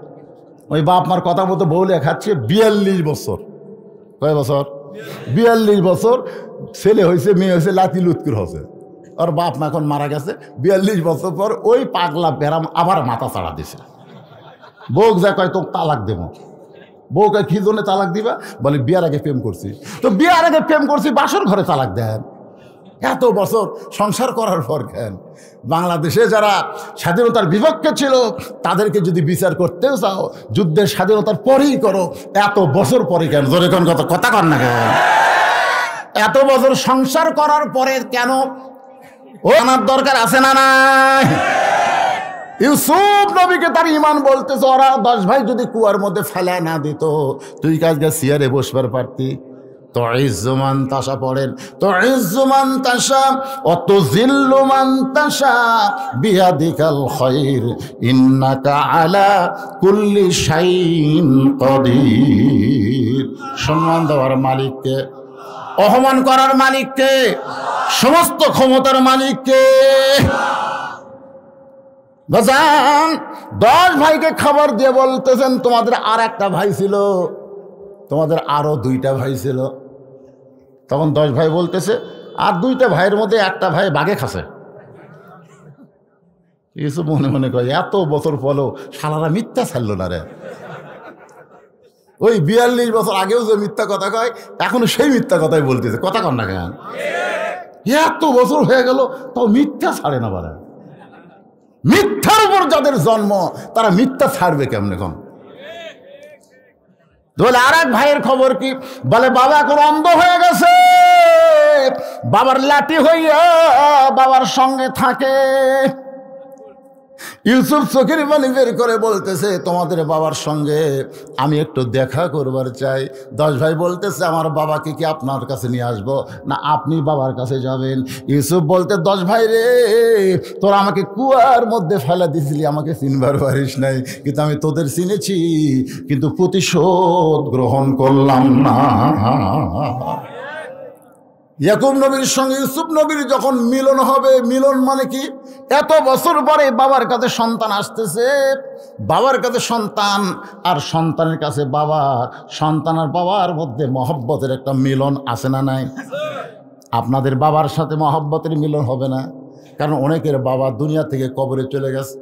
A: ওই বাপ মার কথা মতো বউলিয়া খাচ্ছে 42 বছর। কয় বছর? 42 বছর। ছেলে হয়েছে, মেয়ে হয়েছে, লাতি লুৎকুর হয়েছে। ওর বাপ মা এখন মারা গেছে। 42 বছর পর ওই পাগলা বেরাম আবার মাথা চাড়া দিছে। বউ যা কয় তোকে তালাক দেব। বউ কয় কি জন্য তালাক দিবা? বলে বিয়ার আগে প্রেম করছি। তো বিয়ার আগে প্রেম করছি, বাসর ঘরে তালাক দেন। এত বছর সংসার করার পর কেন? বাংলাদেশে যারা স্বাধীনতার বিপক্ষে ছিল তাদেরকে যদি বিচার করতেও চাও, যুদ্ধের স্বাধীনতার পরেই করো, এত বছর পরে কেন? জোরে কোন কথা কর না কেন? এত বছর সংসার করার পরে কেন ও আনার দরকার আছে না নাই? ইউসুফ নবীকে তার ইমান বলতেছে, ওরা 10 ভাই যদি কুয়ার মধ্যে ফেলা না দিত, তুই কাজকে চেয়ারে বসবার পারতি। তো ইজ্জুমান তাসা পড়েন, তো ইজ্জুমান তাসা অত জিল্লুমান তাসা বিয়াদিকাল খায়র ইন্নাকা আলা কুল্লি শাইইন কাদির। সম্মান দেওয়ার মালিককে, অপমান করার মালিককে, সমস্ত ক্ষমতার মালিককে। বাজান 10 ভাইকে খবর দিয়ে বলতেছেন তোমাদের আর একটা ভাই ছিল, তোমাদের আরো 2টা ভাই ছিল। তখন 10 ভাই বলতেছে আর 2টা ভাইয়ের মধ্যে একটা ভাই বাঘে খাসে। কিছু মনে মনে কয় এত বছর পরেও শালারা মিথ্যা ছাড়লো না রে। ওই 42 বছর আগেও যে মিথ্যা কথা কয়, এখনো সেই মিথ্যা কথাই বলতেছে। কথা কর না কেন? এত বছর হয়ে গেল তাও মিথ্যা ছাড়ে না। বারা মিথ্যার উপর যাদের জন্ম তারা মিথ্যা ছাড়বে কেমনে? কম বলে আর এক ভাইয়ের খবর কি? বলে বাবা এখন অন্ধ হয়ে গেছে, বাবার লাঠি হইয়া বাবার সঙ্গে থাকে। ইউসুফ চোখের পানি বের করে বলতেছে তোমাদের বাবার সঙ্গে আমি একটু দেখা করবার চাই। 10 ভাই বলতেছে আমার বাবাকে কি আপনার কাছে নিয়ে আসবো না আপনি বাবার কাছে যাবেন? ইউসুফ বলতে 10 ভাই রে, তোরা আমাকে কুয়ার মধ্যে ফেলা দিছিলি, আমাকে চিনবার পারিস নাই, কিন্তু আমি তোদের চিনেছি, কিন্তু প্রতিশোধ গ্রহণ করলাম না। ইয়াকুব নবীর সঙ্গে ইউসুফ নবীর যখন মিলন হবে, মিলন মানে কি? এত বছর পরে বাবার কাছে সন্তান আসতেছে, বাবার কাছে সন্তান আর সন্তানের কাছে বাবা, সন্তান আর বাবার মধ্যে মহব্বতের একটা মিলন আছে না নাই? আপনাদের বাবার সাথে মহব্বতের মিলন হবে না, কারণ অনেকের বাবা দুনিয়া থেকে কবরে চলে গেছে,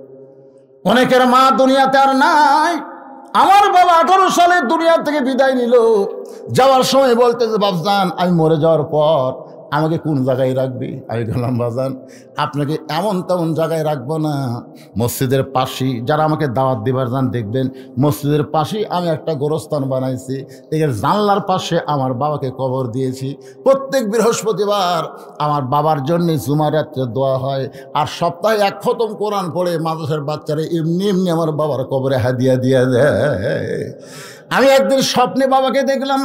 A: অনেকের মা দুনিয়াতে আর নাই। আমার বাবা 18 সালে দুনিয়া থেকে বিদায় নিল, যাওয়ার সময় বলতেছে বাবজান আমি মরে যাওয়ার পর আমাকে কোন জায়গায় রাখবি? আমি বললাম বাজান আপনাকে এমন তেমন জায়গায় রাখবো না, মসজিদের পাশেই, যারা আমাকে দাওয়াত দিবার যান দেখবেন মসজিদের পাশেই আমি একটা গোরস্থান বানাইছি, এর জানলার পাশে আমার বাবাকে কবর দিয়েছি। প্রত্যেক বৃহস্পতিবার আমার বাবার জন্য জুমার রাত্রে দোয়া হয়, আর সপ্তাহে 1 খতম কোরআন পড়ে মাদ্রাসার বাচ্চারা এমনি এমনি আমার বাবার কবরে হাদিয়া দিয়ে দেয়। আমি একদিন স্বপ্নে বাবাকে দেখলাম,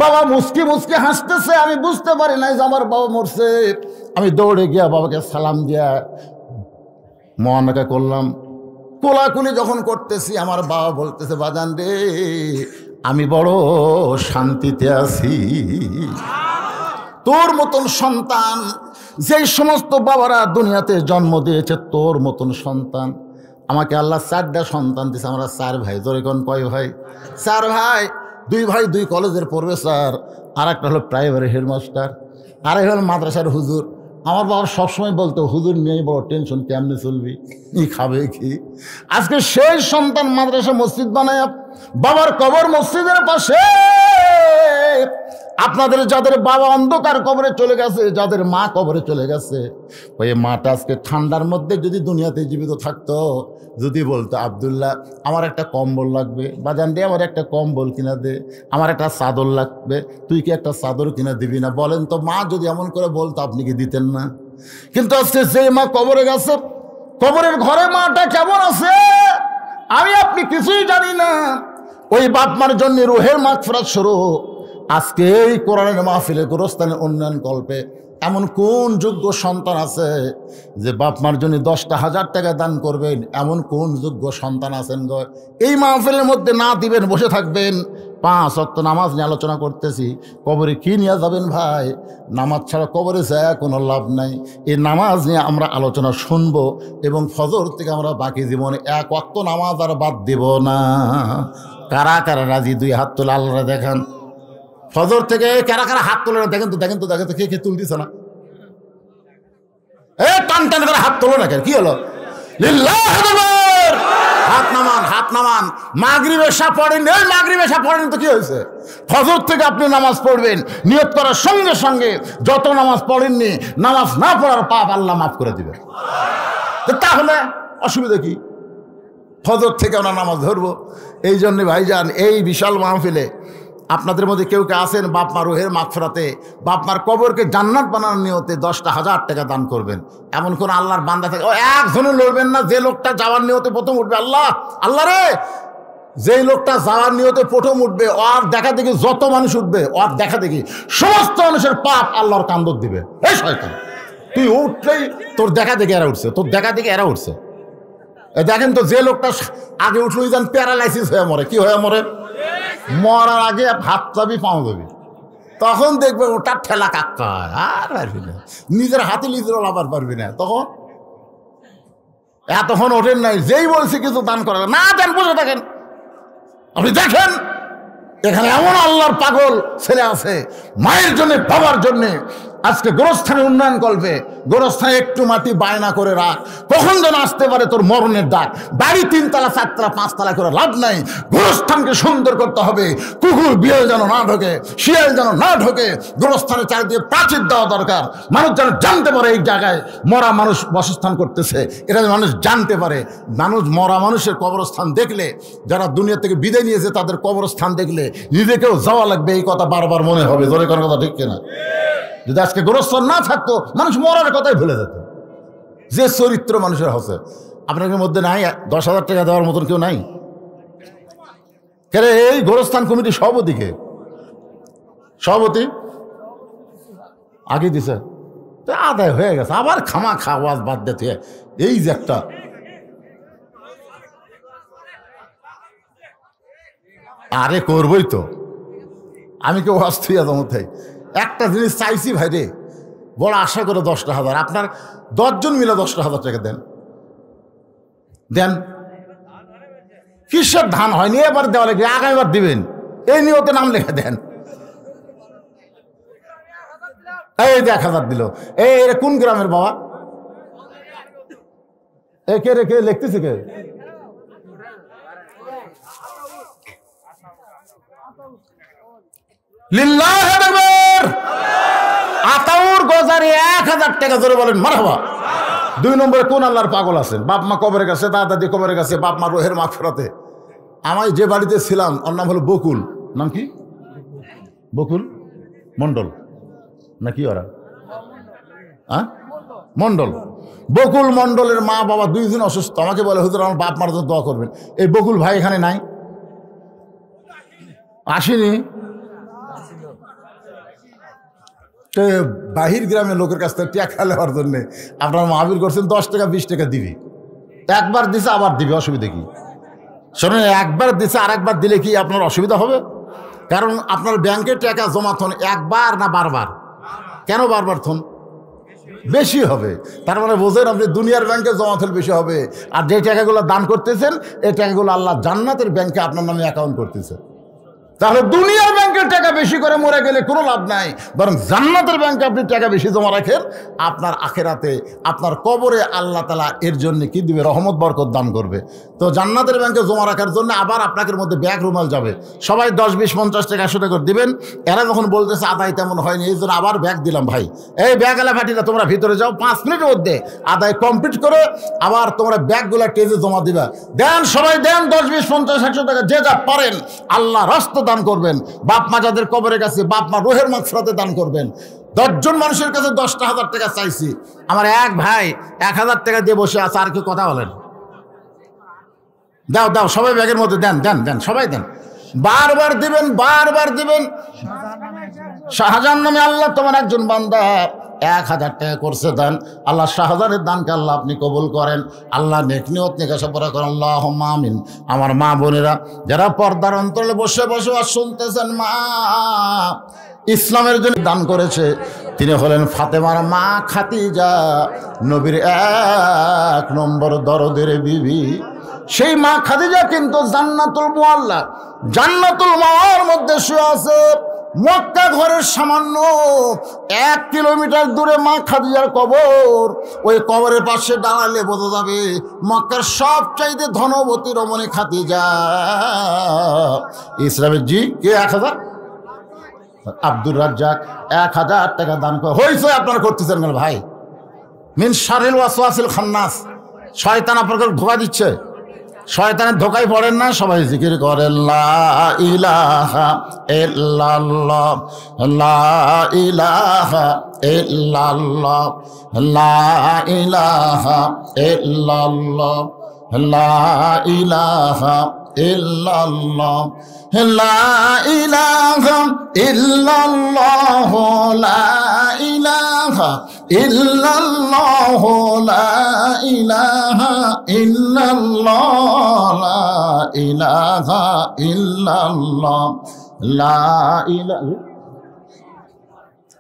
A: বাবা মুসকি মুসকি হাসতেছে, আমি বুঝতে পারি নাই যে আমার বাবা মরছে। আমি দৌড়ে গিয়া বাবাকে সালাম দিয়া মহানাকা করলাম। কোলাকুলি যখন করতেছি আমার বাবা বলতেছে বাজান রে আমি বড় শান্তিতে আছি। তোর মতন সন্তান, যেই সমস্ত বাবারা দুনিয়াতে জন্ম দিয়েছে, তোর মতন সন্তান আমাকে আল্লাহ 4টা সন্তান দিয়েছে। আমরা 4 ভাই। জোরে কোন কয় ভাই? 4 ভাই। 2 ভাই 2 কলেজের প্রফেসর, আর একটা হলো প্রাইমারি হেডমাস্টার, আর হলো মাদ্রাসার হুজুর। আমার বাবা সবসময় বলতো, হুজুর নিয়ে বড় টেনশন, কেমনে চলবি, ই খাবে কি। আজকে সেই সন্তান মাদ্রাসা মসজিদ বানায়, বাবার কবর মসজিদের পাশে। আপনাদের যাদের বাবা অন্ধকার কবরে চলে গেছে, যাদের মা কবরে চলে গেছে, ওই মাটা আজকে ঠান্ডার মধ্যে যদি দুনিয়াতে জীবিত থাকতো, যদি বলতো আব্দুল্লাহ আমার একটা কম্বল লাগবে, বাজান দে আমার একটা কম্বল কিনা দে, আমার একটা চাদর লাগবে, তুই কি একটা চাদর কিনা দিবি না? বলেন তো, মা যদি এমন করে বলতো আপনি কি দিতেন না? কিন্তু আজকে যে মা কবরে গেছে, কবরের ঘরে মাটা কেমন আছে আমি আপনি কিছুই জানি না। ওই বাপ মার জন্য রুহের মাগফিরাত শুরু। আজকে এই কোরআনের মাহফিলে, গোরস্থানের উন্নয়ন কল্পে এমন কোন যোগ্য সন্তান আছে যে বাপ মার জন্য 10,000 টাকা দান করবেন? এমন কোন যোগ্য সন্তান আছেন গো? এই মাহফিলের মধ্যে না দিবেন, বসে থাকবেন। 5 ওয়াক্ত নামাজ নিয়ে আলোচনা করতেছি, কবরে কি নিয়ে যাবেন ভাই? নামাজ ছাড়া কবরে যায় কোনো লাভ নাই। এই নামাজ নিয়ে আমরা আলোচনা শুনবো, এবং ফজর থেকে আমরা বাকি জীবনে 1 ওয়াক্ত নামাজ আর বাদ দেব না। কারা কারা রাজি? 2 হাত তোলা, আল্লাহরা দেখান। ফজর থেকে কারা কারা হাত তোলে না? দেখেন তো, দেখেন তো, দেখেন তো, কে তুলতেছে না? টান টান করে হাত তোলো না কেন? কি হলো? লিল্লাহু আকবার। হাত নামান, হাত নামান। মাগরিব এশা পড়েন, এই মাগরিব এশা পড়েন তো কি হয়েছে? ফজর থেকে আপনি নামাজ পড়বেন, নিয়ত করার সঙ্গে সঙ্গে যত নামাজ পড়েননি, নামাজ না পড়ার পাপ আল্লাহ মাফ করে দিবে। তাহলে অসুবিধা কি? ফজর থেকে আমরা নামাজ ধরবো। এই জন্যে ভাইজান, এই বিশাল মাহফিলে আপনাদের মধ্যে কেউ কে আছেন বাপ মা রুহের মাগফিরাতে, বাপ মার কবরকে জান্নাত বানানোর নিয়তে 10,000 টাকা দান করবেন, এমন কোন আল্লাহর বান্দা থাকে? ও একজনও লড়বেন না যে লোকটা যাওয়ার নিয়তে প্রথম উঠবে। আল্লাহ, আল্লাহ রে, যেই লোকটা যাওয়ার নিয়তে প্রথম উঠবে, ওর দেখা দেখি যত মানুষ উঠবে, ওর দেখা দেখি সমস্ত মানুষের পাপ আল্লাহর কান্দর দিবে। এই শয়তান, তুই উঠলেই তোর দেখা দেখে এরা উঠছে, তোর দেখা দেখে এরা উঠছে। দেখেন তো, যে লোকটা আগে উঠলো যেন প্যারালাইসিস হয়ে মরে। কি হয়ে মরে? মরার আগে হাত চাবি পাও যাবি, তখন দেখবে ওটা ঠেলা কাক্কা, আর পারবি না, নিজের হাতে নিজের লাভার পারবি না। তখন এতক্ষণ ওঠেন নাই, যেই বলছে কিছু দান করা না, দেন, বসে থাকেন। আপনি দেখেন এখানে এমন আল্লাহর পাগল ছেলে আছে, মায়ের জন্য, বাবার জন্যে। আজকে গোরস্থানের উন্নয়ন কল্পে গোরস্থানে একটু মাটি বায়না করে রাখ, কখন যেন আসতে পারে তোর মরণের ডাক। বাড়ি 3 তলা 4 তলা 5 তলা করে লাভ নাই, গোরস্থানকে সুন্দর করতে হবে। কুকুর বিড়াল যেন না ঢোকে, শিয়াল যেন না ঢোকে। গোরস্থানের চারিদিকে প্রাচীর দেওয়া দরকার, মানুষ যেন জানতে পারে এই জায়গায় মরা মানুষ বাসস্থান করতেছে, এটা যেন মানুষ জানতে পারে। মানুষ, মরা মানুষের কবরস্থান দেখলে, যারা দুনিয়া থেকে বিদায় নিয়েছে তাদের কবরস্থান দেখলে নিজেকেও যাওয়া লাগবে, এই কথা বারবার মনে হবে। জোরে কোনো কথা ঠিক কিনা? যদি আজকে গোরস্থান না থাকতো, মানুষ মরার কথাই ভুলে যেত। যে চরিত্র মানুষের হচ্ছে, আপনাদের মধ্যে নাই 10,000 টাকা দেওয়ার মতন কেউ নাই? কেরে এই গোরস্থান কমিটি সভাপতিকে, সভাপতি আগে দিছে, আদায় হয়ে গেছে, আবার খামা খাওয়াজ বাদ দিতে। এই যে একটা আরে করবই তো, আমি কেউ অস্থির মধ্যে একটা জিনিস চাইছি ভাই রে, বড় আশা করে 10,000, আপনার 10 জন মিলে 10,000 টাকা দেন, দেন। কিসের ধান হয়নি, এবার দেওয়া লাগবে, আগামীবার দিবেন, এই নিয়তে নাম লিখে দেন। এই 1,000 দিল। এই কোন গ্রামের বাবা? এ কে রে, কে লিখতেছে কে? লিল্লাহি আকবার। আতাউর গজারি 1,000 টাকা জোরে বলেন মারহাবা। 2 নম্বরে কোন আল্লাহর পাগল আছেন? বাপ মা কবরে গেছে, দাদা দাদি কবরে গেছে, বাপ মা রোহের মাগফিরাতে। আমি যে বাড়িতে ছিলাম, ওর নাম হলো বকুল। নাম কি? বকুল মন্ডল নাকি ওরা? মন্ডল। বকুল মন্ডলের মা বাবা 2 জন অসুস্থ। আমাকে বলে, হুজুর আমার বাপ মার জন্য দোয়া করবেন। এই বকুল ভাই এখানে নাই, আসেনি। বাহির গ্রামের লোকের কাছ থেকে টাকা নেওয়ার জন্যে আপনার মাহফিল করছেন, 10 টাকা 20 টাকা দিবি। একবার দিছে আবার দিবি, অসুবিধা কি? শোনেন, একবার দিছে আর একবার দিলে কি আপনার অসুবিধা হবে? কারণ আপনার ব্যাংকে টাকা জমা থন একবার না বারবার? কেন বারবার থন? বেশি হবে। তার মানে বোঝেন আপনি দুনিয়ার ব্যাংকে জমা থলে বেশি হবে, আর যে টাকাগুলো দান করতেছেন এই টাকাগুলো আল্লাহ জান্নাতের ব্যাংকে আপনার নামে অ্যাকাউন্ট করতেছে। তাহলে দুনিয়ার ব্যাংকের টাকা বেশি করে মরে গেলে কোনো লাভ নাই, বরং জান্নাতের ব্যাংকে আপনি টাকা বেশি জমা রাখেন, আপনার আখেরাতে আপনার কবরে আল্লাহ তাআলা এর জন্য কি দিবে? রহমত বরকত দান করবে। তো জান্নাতের ব্যাংকে জমা রাখার জন্য আবার আপনাদের মধ্যে ব্যাগ রুমাল যাবে, সবাই 10, 20, 50 টাকা 100 টাকা করে দিবেন। এরা যখন বলতেছে আদায় তেমন হয়নি, এই জন্য আবার ব্যাগ দিলাম। ভাই এই ব্যাগ এলা ফাটিরা তোমরা ভিতরে যাও, 5 মিনিটের মধ্যে আদায় কমপ্লিট করে আবার তোমরা ব্যাগগুলা টেজে জমা দিবা। দেন সবাই দেন 10, 20, 50, 100 টাকা যে যা পারেন আল্লাহ রাস্তা দান করবেন। বাপ মা যাদের কবরের কাছে, বাপ মা রোহের মাগফিরাতে দান করবেন। 10 জন মানুষের কাছে 10,000 টাকা চাইছি, আমার এক ভাই 1000 টাকা দিয়ে বসে আছে। আর কি কথা বলেন? দাও দাও সবাই ব্যাগের মধ্যে দেন দেন দেন, সবাই দেন, বারবার দিবেন, বারবার দিবেন। শাহজাহান নামে আল্লাহ তোমার একজন বান্দা 1000 টাকা করছে দান। আল্লাহ শাহজাহানের দানকে আল্লাহ আপনি কবুল করেন। আল্লাহ নেক নিয়ত নিকাশা পড়া করেন, আল্লাহুম্মা আমিন। আমার মা বোনেরা যারা পর্দার অন্তরে বসে বসে আর শুনতেছেন, মা ইসলামের জন্য দান করেছে, তিনি হলেন ফাতেমার মা খাদিজা, নবীর 1 নম্বর দরদের বিবি। সেই মা খাদিজা কিন্তু জান্নাতুল মুআল্লা, জান্নাতুল মাওয়ার মধ্যে শুয়ে আছে। মক্কা ঘরের সামান্য 1 কিলোমিটার দূরে মা খাদিজার কবর। ওই কবরের পাশে দাঁড়ালে বোঝা যাবে মক্কার সবচাইতে ধনবতী রমণী খাদিজা। ইসলামের জি কে 1000? আব্দুর রাজ্জাক 1000 টাকা দান করে হয়েছে। আপনারা করতেছেন না ভাই? মিন শারিল ওয়াসওয়াসিল খান্নাস, শয়তান আপনাকে ধোঁকা দিচ্ছে। শয়তানের ধোকায় পড়েন না, সবাই জিকির করেন লা ইলাহা ইল্লাল্লাহ, লা ইলাহা ইল্লাল্লাহ, লা ইলাহা ইল্লাল্লাহ, লা ইলাহা ইল্লাল্লাহ, লা ইলাহা ইল্লাল্লাহ, লা ইলাহা ইল্লাল্লাহ, লা ইলাহা ইল্লাল্লাহ, লা ইলাহা ইল্লাল্লাহ, লা ইলাহা।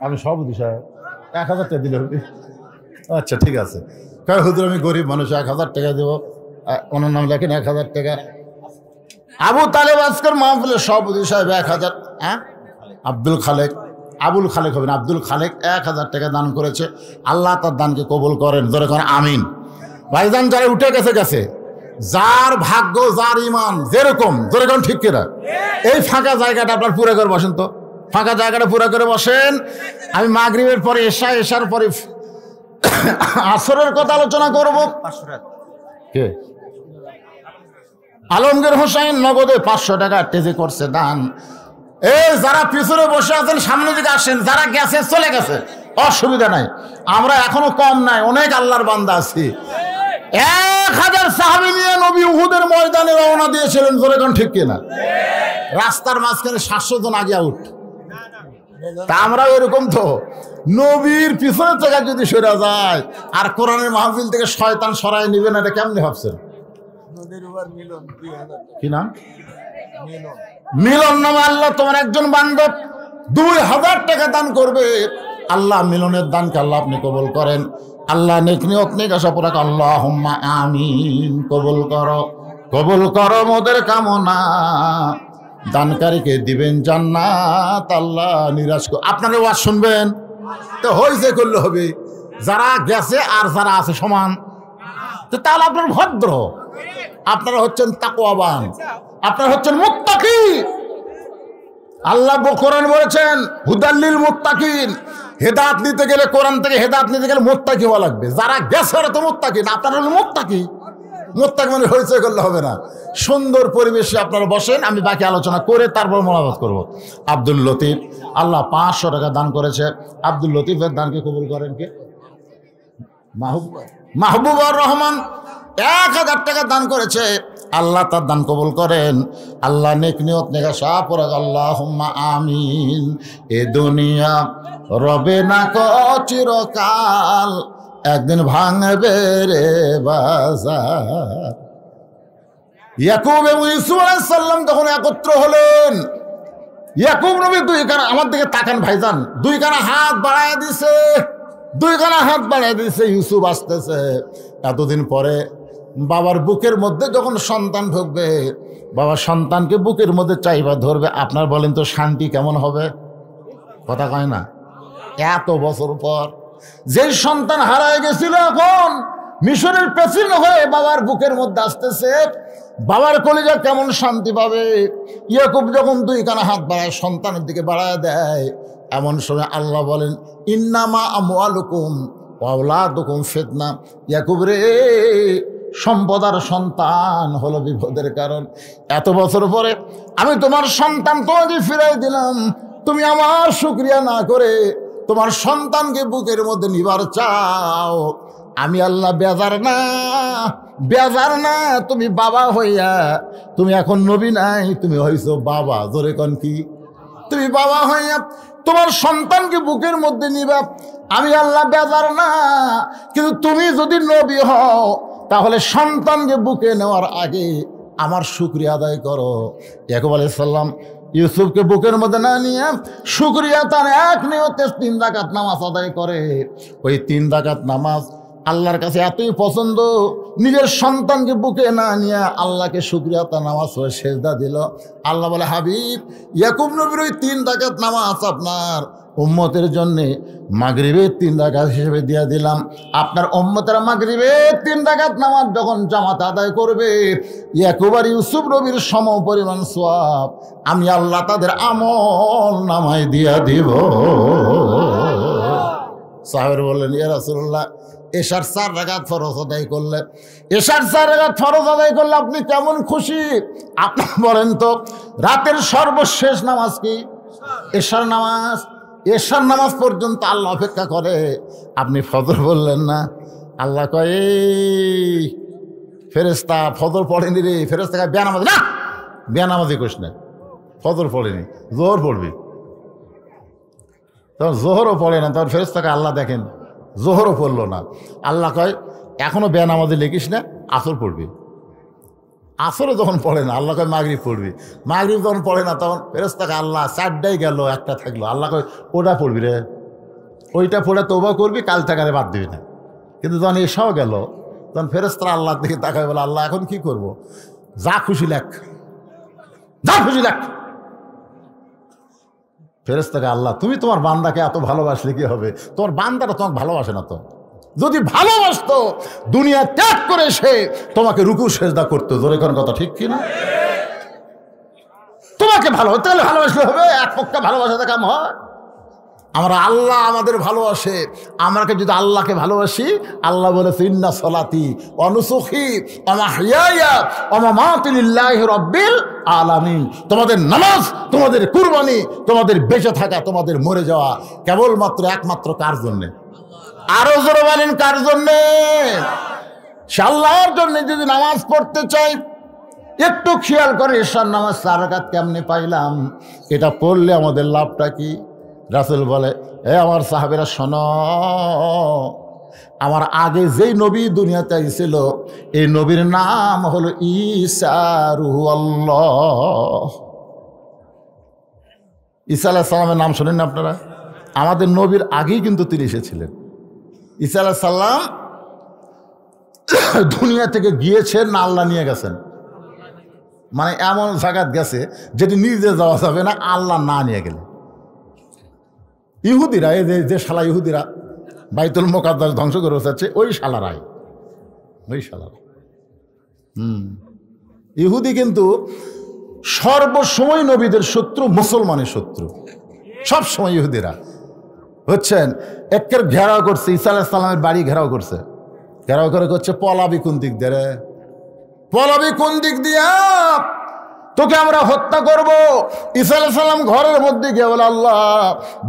A: আমি সব দিশা 1000 টাকা দিলে হবে? আচ্ছা ঠিক আছে। কারণ হুজুর আমি গরিব মানুষ, 1000 টাকা দেবো। ওনার নাম লেখেন 1000 টাকা। আবু তালেব আজকের মাহফিলে সভাপতি সাহেব 1000। হ্যাঁ, আব্দুল খালেক, আবুল খালেক হবেন, আব্দুল খালেক 1000 টাকা দান করেছে। আল্লাহ তার দানকে কবুল করেন, ধরে করেন আমিন। ভাইজান যারা উঠে গেছে গেছে, যার ভাগ্য যার ইমান যেরকম, ধরে করেন ঠিক কিনা। এই ফাঁকা জায়গাটা আপনার পুরো করে বসেন তো, ফাঁকা জায়গাটা পুরো করে বসেন। আমি মাগরিবের পরে এশার পরে আসরের কথা আলোচনা করব। কে? আলমগীর হোসেন নগদে 500 টাকা টেজে করছে দান। এই যারা পিছনে বসে আছেন সামনের দিকে আসেন, যারা গেছে চলে গেছে, অসুবিধা নাই। আমরা এখনো কম নাই, অনেক আল্লাহর বান্দা আছি। 1000 সাহাবী নিয়ে নবী উহুদের ময়দানে রওনা দিয়েছিলেন, জোরে কোন ঠিক কিনা। রাস্তার মাঝখানে 700 জন আগে আউট। তা আমরা এরকম তো নবীর পিছনের থেকে যদি সরে যায় আর কোরআনের মাহফিল থেকে শয়তান সরাই নিবে না, এটা কেমনে ভাবছেন? কি নাম? মিলন নামে আল্লাহ তোমার একজন বান্ধব 2000 টাকা দান করবে। আল্লাহ মিলনের দানকে আল্লাহ আপনি কবুল করেন। আল্লাহ নেক নিয়ত নিকাশা পুরা আল্লাহুম্মা আমিন। কবুল করো, কবুল করো মোদের কামনা। দানকারীকে দিবেন জান্নাত, আল্লাহ নিরাশ। আপনারা ওয়াজ শুনবেন তো হইছে করলে হবে, যারা গেছে আর যারা আছে সমান। তো তাহলে আপনার ভদ্র, আপনারা হচ্ছেন তাকওয়াবান, আপনারা হচ্ছেন মুত্তাকি। আল্লাহ কোরআন বলেছেন হুদাল্লিল মুত্তাকিন। হেদায়েত নিতে গেলে, কোরআন থেকে হেদায়েত নিতে গেলে মুত্তাকি হওয়া লাগবে। যারা গেছে ওরা তো মুত্তাকি না, আপনারা হলেন মুত্তাকি। মুত্তাকি মানে হয়েছে করলে হবে না। সুন্দর পরিবেশে আপনারা বসেন, আমি বাকি আলোচনা করে তারপর মোনাজাত করব। আব্দুল লতিফ, আল্লাহ 500 টাকা দান করেছে। আব্দুল লতিফের দানকে কবুল করেন কে? মাহবুবুর রহমান 1000 টাকা দান করেছে। আল্লাহ তার দান কবুল করেন। আল্লাহ নেক নিয়ত নিকাশা পড়া আল্লাহুম্মা আমিন। এ দুনিয়া রবে না কো চিরকাল, একদিন ভাঙবে রে বাজার। ইয়াকুব এবং ইউসুফ আলাইহিস সালাম তখন একত্র হলেন। ইয়াকুব নবী দুই কানা, আমার দিকে তাকান ভাইজান, দুই কানা হাত বাড়ায় দিছে, দুই কানা হাত বাড়ায় দিছে। ইউসুফ আসতেছে। এতদিন পরে বাবার বুকের মধ্যে যখন সন্তান ঢুকবে, বাবা সন্তানকে বুকের মধ্যে চাইবা ধরবে, আপনার বলেন তো শান্তি কেমন হবে? কথা কয় না? এত বছর পর যেই সন্তান হারায় গেছিল, এখন মিশরের প্রেসিডেন্ট হয়ে বাবার বুকের মধ্যে আসতেছে, বাবার কলিজা কেমন শান্তি পাবে। ইয়াকুব যখন দুই কানা হাত বাড়ায় সন্তানের দিকে বাড়ায় দেয়, এমন সময় আল্লাহ বলেন, ইন্নামা আমওয়ালুকুম ওয়া আওলাদুকুম ফিতনা। ইয়াকুব রে, সম্পদ আর সন্তান হলো বিপদের কারণ। এত বছর পরে আমি তোমার সন্তান তোমাকে ফিরাই দিলাম, তুমি আমার শুকরিয়া না করে তোমার সন্তানকে বুকের মধ্যে নিবার চাও। আমি আল্লাহ বেজার না, বেজার না। তুমি বাবা হইয়া, তুমি এখন নবী নাই, তুমি হইছো বাবা। জোরে কোন কি? তুমি বাবা হইয়া তোমার সন্তানকে বুকের মধ্যে নিবা, আমি আল্লাহ বেজার না। কিন্তু তুমি যদি নবী হও, তাহলে সন্তানকে বুকে নেওয়ার আগে আমার শুকরিয়া আদায় করো। ইয়াকুব আলাইহিস সালাম ইউসুফকে বুকের মধ্যে না নিয়ে শুকরিয়া তার এক নিয়তে 3 রাকাত নামাজ আদায় করে। ওই 3 রাকাত নামাজ আল্লাহর কাছে এতই পছন্দ, নিজের সন্তানকে বুকে না নিয়ে আল্লাহকে শুকরিয়া তার নামাজ হয়ে সেজদা দিল। আল্লাহ বলে, হাবিব, ইয়াকুব নবীর ওই 3 রাকাত নামাজ আপনার উম্মতের জন্যে মাগরিবের 3 রাকাত হিসেবে দিয়ে দিলাম। আপনার উম্মতেরা মাগরিবের 3 রাকাত নামাজ যখন জামাত আদায় করবে, ইয়াকুব আর ইউসুফ নবীর সম পরিমাণ সওয়াব আমি আল্লাহ তাদের আমল নামায় দিয়া দিব। সাহাবীরা বললেন, ইয়া রাসূলুল্লাহ, এশার 4 রাকাত ফরজ আদায় করলে, এশার 4 রাকাত ফরজ আদায় করলে আপনি কেমন খুশি? আপনি বলেন তো, রাতের সর্বশেষ নামাজ কি? এশার নামাজ। এশার নামাজ পর্যন্ত আল্লাহ অপেক্ষা করে, আপনি ফজর বললেন না। আল্লাহ কয়, এই ফেরেশতা ফজর পড়েনি রে। ফেরেশতা কয়, বেনামাজি না, বেনামাজি কইস না, ফজর পড়েনি, জোহর পড়বি। তখন জোহরও পড়ে না, তখন ফেরেশতাকে আল্লাহ দেখেন জোহরও পড়লো না। আল্লাহ কয়, এখনো বেনামাজি লিখিস না, আসর পড়বি। আসরে যখন পড়ে না, আল্লাহ কয় মাগরিব পড়বি। মাগরিব যখন পড়ে না, তখন ফেরেশতাকে আল্লাহ 4টাই গেল, একটা থাকলো। আল্লাহ কয়, ওটা পড়বি রে, ওইটা পড়ে তওবা করবি, কাল থেকে আর বাদ দিবি না। কিন্তু যখন এসাও গেল, তখন ফেরেশতারা আল্লাহর দিকে তাকায় বলে, আল্লাহ এখন কি করব? যা খুশি লেখ, যা খুশি লেখ। ফেরেশতাকে, আল্লাহ তুমি তোমার বান্দাকে এত ভালোবাসলে কি হবে? তোমার বান্দাটা তোমাকে ভালোবাসে না তো। যদি ভালোবাসতো, দুনিয়া ত্যাগ করে সে তোমাকে রুকু সেজদা করতো। জোরে কোন কথা ঠিক কিনা? তোমাকে ভালো তাহলে ভালোবাসলে হবে? এক পক্ষে ভালোবাসাতে কাম হয়? আমরা আল্লাহ আমাদের ভালোবাসে, আমরাকে যদি আল্লাহকে ভালোবাসি, আল্লাহ বলেছে, ইন্না সলাতি ওয়া নুসুকি ওয়া মাহইয়ায়া ওয়া মামাতি লিল্লাহি রাব্বিল আলামিন। তোমাদের নামাজ, তোমাদের কুরবানি, তোমাদের বেঁচে থাকা, তোমাদের মরে যাওয়া কেবলমাত্র একমাত্র কার জন্যে? আরো জোরে বলেন, কার জন্যে? সে আল্লাহর জন্যে। যদি নামাজ পড়তে চাই, একটু খেয়াল করে এশার নামাজ 4 রাকাত কেমনে পাইলাম, এটা পড়লে আমাদের লাভটা কি? রাসূল বলে, হে আমার সাহাবেরা শোনো, আমার আগে যেই নবী দুনিয়াতে আইছিল, এই নবীর নাম হলো ঈসা রূহুল্লাহ। ঈসা আলাইহিস সালামের নাম শোনেন না আপনারা? আমাদের নবীর আগেই কিন্তু তিনি এসেছিলেন। ঈসা আলাইহিস সালাম দুনিয়া থেকে গিয়েছেন না আল্লাহ নিয়ে গেছেন? মানে এমন জায়গায় গেছে যেটি নিজে যাওয়া যাবে না আল্লাহ না নিয়ে গেলে। ইহুদিরা, এই যে শালা ইহুদিরা বাইতুল মুকাদ্দাস ধ্বংস করে বসাচ্ছে, ওই শালারাই, ওই শালারা। ইহুদি কিন্তু সর্বসময় নবীদের শত্রু, মুসলমানের শত্রু সবসময়। ইহুদিরা হচ্ছেন একের ঘেরাও করছে, ঈসা আলাইহিস সালামের বাড়ি ঘেরাও করছে। ঘেরাও করে করছে, পলাবি কোন দিক দিয়ে রে? পলাবি কোন দিক দিয়া? তোকে আমরা হত্যা করব। ঈসা আলাইহিস সালাম ঘরের মধ্যে গিয়ে বলে, আল্লাহ,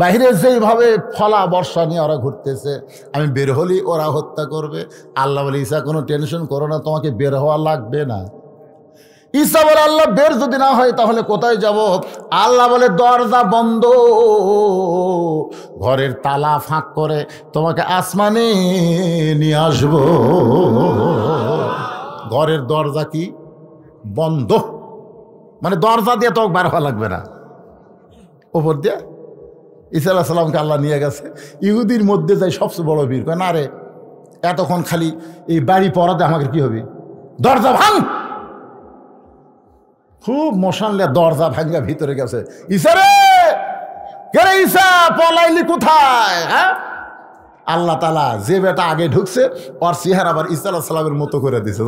A: বাইরে যেইভাবে ফলা বর্ষা নিয়ে ওরা ঘুরতেছে, আমি বের হলি ওরা হত্যা করবে। আল্লাহ বলে, ঈসা কোনো টেনশন করো না, তোমাকে বের হওয়া লাগবে না। ঈসা বলে, আল্লাহ, বের যদি না হয় তাহলে কোথায় যাব? আল্লাহ বলে, দরজা বন্ধ, ঘরের তালা ফাঁক করে তোমাকে আসমানে নিয়ে আসবো। ঘরের দরজা কি? বন্ধ, মানে দরজা দিয়ে তো বার হওয়া লাগবে না। ওপর দিয়ে ঈসা আলাইহিস সালামকে আল্লাহ নিয়ে গেছে। ইহুদির মধ্যে যাই সবচেয়ে বড় বীর, কয় না রে এতক্ষণ খালি এই বাড়ি পড়াতে আমাকে কি হবে, দরজা ভাঙ। খুব মশানলে দরজা ভাঙ্গা ভিতরে গেছে, ঈসা রে, কে রে ঈসা, পলাইলি কোথায়? হ্যাঁ, আল্লাহ তাআলা যে বেটা আগে ঢুকছে ওর চেহারা আবার ঈসা আলাইহিস সালামের মতো করে দিছে।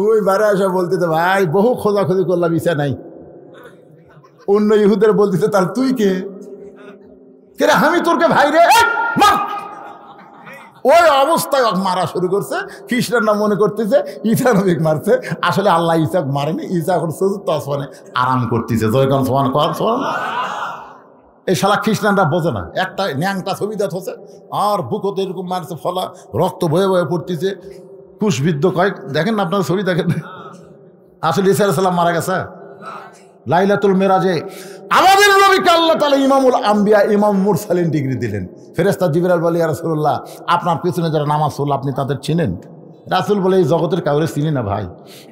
A: ওই বারে আসা বলতে ভাই বহু খোঁজাখুঁজি করলাম, ঈসা নাই। অন্য ইহুদের বলতেছে তার তুই কে রে, আমি তোরকে ভাই রে, ওই অবস্থায় মারা শুরু করছে। খ্রিস্টানরা মনে করতেছে ঈসা নবী মারছে, আসলে আল্লাহ ঈসা মারেনি, ঈসা এখন চতুর্থ আসমানে আরাম করতেছে। জয়কান সোমান কর সোমান। এই শালা খ্রিস্টানরা বোঝে না, একটা ন্যাংটা ছবি দেখ হচ্ছে আর বুকতে এরকম মারছে, ফলা রক্ত বয়ে বয়ে পড়তেছে, কুশবিদ্ধ কয়েক দেখেন না আপনার ছবি দেখেন। আসলে ঈসা আলাইহিস সালাম মারা গেছে। লাইলাতুল মেরাজে আমাদের নবীকে আল্লাহ তাআলা ইমামুল আম্বিয়া, ইমাম মুরসালিন ডিগ্রি দিলেন। ফেরেশতা জিবরাইল বলে, ইয়া রাসূলুল্লাহ, আপনার পেছনে যারা নামাজ পড়ল আপনি তাদের চিনেন? রাসূল বলে, এই জগতের কাউরে চিনি না ভাই।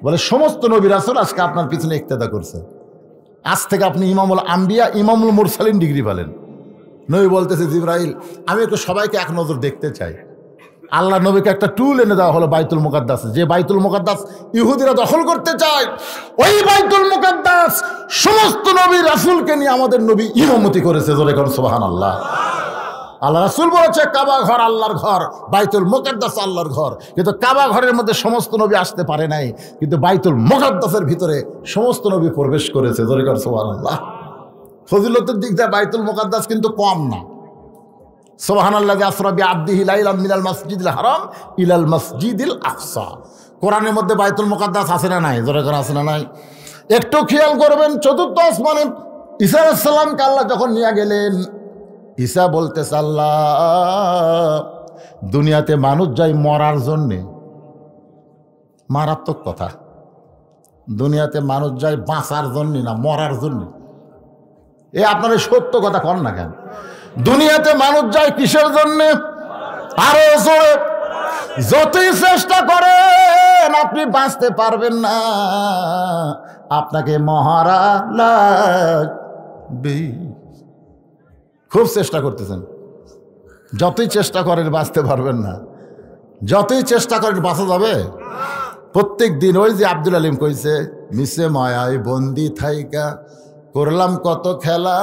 A: বলে, সমস্ত নবী রাসূল আজকে আপনার পিছনে ইক্তেদা করছে, আজ থেকে আপনি ইমামুল আম্বিয়া, ইমামুল মুরসালিন ডিগ্রি পেলেন। নবী বলতেছে, জিবরাইল, আমি একটু সবাইকে এক নজর দেখতে চাই। আল্লাহ নবীকে একটা টুল এনে দেওয়া হলো বাইতুল মুকাদ্দাস, যে বাইতুল মুকাদ্দাস ইহুদিরা দখল করতে চায়। ওই বাইতুল মুকাদ্দাস সমস্ত নবী রাসূলকে নিয়ে আমাদের নবী ইমামতি করেছে। জোরে কর সুবহানাল্লাহ। আল্লাহ রাসূল বলেছে কাবা ঘর আল্লাহর ঘর, বাইতুল মুকাদ্দাস আল্লাহর ঘর, কিন্তু কাবা ঘরের মধ্যে সমস্ত নবী আসতে পারে নাই, কিন্তু বাইতুল মুকাদ্দাসের ভিতরে সমস্ত নবী প্রবেশ করেছে। জোরে কর সুবহানাল্লাহ। ফজিলতের দিক দিয়ে বাইতুল মুকাদ্দাস কিন্তু কম না। সুবহানাল্লাযী আসরা বিআবদিহি লাইলাম মিনাল মাসজিদিল হারাম ইলাল মাসজিদিল আকসা। কোরআনের মধ্যে বাইতুল মুকাদ্দাস আছে না নাই? জোরে করে আছে না নাই? একটু খেয়াল করবেন, চতুর্থ আসমানে ঈসা আলাইহিস সালামকে আল্লাহ যখন নিয়ে গেলেন, ঈসা বলতেছে, আল্লাহ, দুনিয়াতে মানুষ যায় মরার জন্যে। মারাত্মক কথা, দুনিয়াতে মানুষ যায় বাঁচার জন্যে না, মরার জন্যে। এ আপনারা সত্য কথা কন না কেন? দুনিয়াতে মানুষ যায় কিসের জন্যে? আরো জোরে, যতই চেষ্টা করেন আপনি বাঁচতে পারবেন না, আপনাকে মহারা লাগবে। খুব চেষ্টা করতেছেন, যতই চেষ্টা করেন বাঁচতে পারবেন না, যতই চেষ্টা করেন বাঁচা যাবে প্রত্যেক দিন। ওই যে আব্দুল আলিম কইছে, মিশে মায়ায় বন্দি থাইকা করলাম কত খেলা,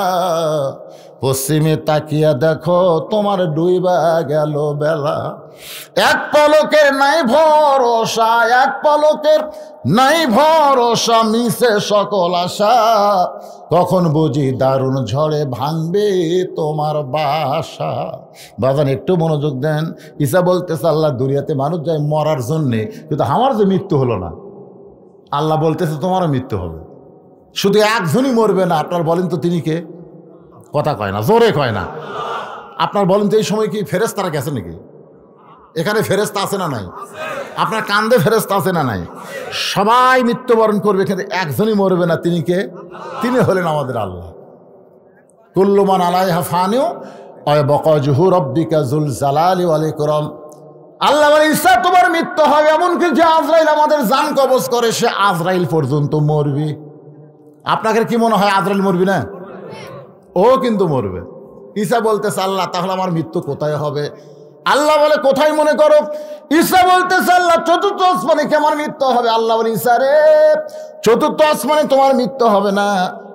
A: পশ্চিমে তাকিয়া দেখো তোমার ডুইবা গেল বেলা। এক পলকের নাই ভরসা, এক পলকের নাই ভরসা, মিশে সকল আশা, কখন বুঝি দারুণ ঝড়ে ভাঙবে তোমার বাসা। বাজান একটু মনোযোগ দেন। ঈসা বলতেছে, আল্লাহ, দুনিয়াতে মানুষ যায় মরার জন্যে, কিন্তু আমার যে মৃত্যু হলো না, আল্লাহ বলতেছে তোমারও মৃত্যু হবে। শুধু একজনই মরবে না, আপনার বলেন তো তিনি কে? কথা কয় না, জোরে কয় না। আপনার বলেন তো এই সময় কি ফেরেশতারা গেছে নাকি? এখানে ফেরেশতা আছে না নাই? আপনার কান্দে ফেরেশতা আছে না নাই? সবাই মৃত্যুবরণ করবে, কিন্তু একজনই মরবে না, তিনি কে? তিনি হলেন আমাদের আল্লাহ। কুল্লু মান আলাইহা ফানিউ ওয়া বাকা ওয়াজহু রাব্বিকা যুল জালালি ওয়াল ইকরাম। আল্লাহ বলে, ঈসা তোমার মৃত্যু হবে। এমনকি যে আজরাইল আমাদের জান কবজ করে, সে আজরাইল পর্যন্ত মরবে। আপনাদের কি মনে হয় আজরাইল মরবি না? ও কিন্তু মরবে। ঈসা বলতেছে, আল্লাহ, তাহলে আমার মৃত্যু কোথায় হবে? আল্লাহ বলে, কোথায় মনে করো? ঈসা বলতেছে, আল্লাহ, চতুর্থ আসমানে কি আমার মৃত্যু হবে? আল্লাহ বলে, ঈসা রে, চতুর্থ আসমানে তোমার মৃত্যু হবে না,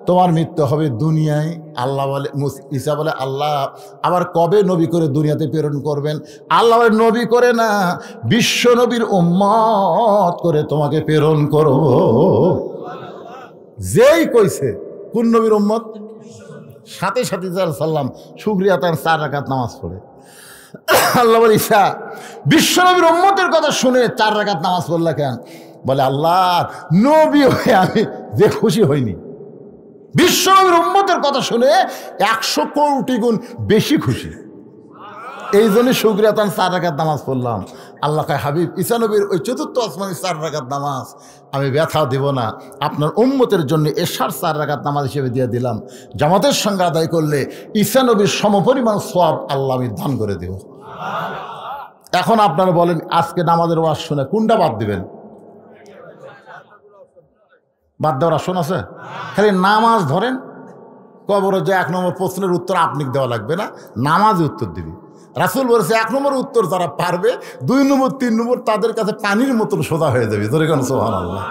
A: তোমার মৃত্যু হবে দুনিয়ায়। আল্লাহ বলে, ঈসা বলে, আল্লাহ, আবার কবে নবী করে দুনিয়াতে প্রেরণ করবেন? আল্লাহ বলে, নবী করে না, বিশ্ব নবীর উম্মত করে তোমাকে প্রেরণ করব। যেই কইছে কোন নবীর উম্মত, সাথে সাথে সাল্লাম শুকরিয়া তার 4 রাকাত নামাজ পড়ে। আল্লাহ বলে, ঈসা, বিশ্ব নবীর উম্মতের কথা শুনে 4 রাকাত নামাজ পড়লা কেন? বলে, আল্লাহ, নবী হয়ে আমি যে খুশি হইনি, বিশ্ব নবীর উম্মতের কথা শুনে 100 কোটি গুণ বেশি খুশি। এই জন্য শুকরিয়া তার 4 রাকাত নামাজ পড়লাম। আল্লাহ কয়, হাবিব, ঈসা নবীর ওই চতুর্থ আসমানের 4 রাকাত নামাজ আমি ব্যথা দেব না, আপনার উম্মতের জন্য এশার 4 রাকাত নামাজ হিসেবে দিয়ে দিলাম। জামাতের সঙ্গে আদায় করলে ঈসা নবীর সমপরিমাণ সওয়াব আল্লাহ আমি দান করে দেব। এখন আপনারা বলেন, আজকে নামাজের ওয়াজ শুনে কোনটা বাদ দিবেন? বাদ দেওয়ার আসন আছে? খালি নামাজ ধরেন, কবরে যে 1 নম্বর প্রশ্নের উত্তর আপনি দেওয়া লাগবে না, নামাজে উত্তর দিবি। রাসূল বলেছে 1 নম্বর উত্তর যারা পারবে 2 নম্বর 3 নম্বর তাদের কাছে পানির মতন সোজা হয়ে যাবে। ধরে কেন সুবহানাল্লাহ।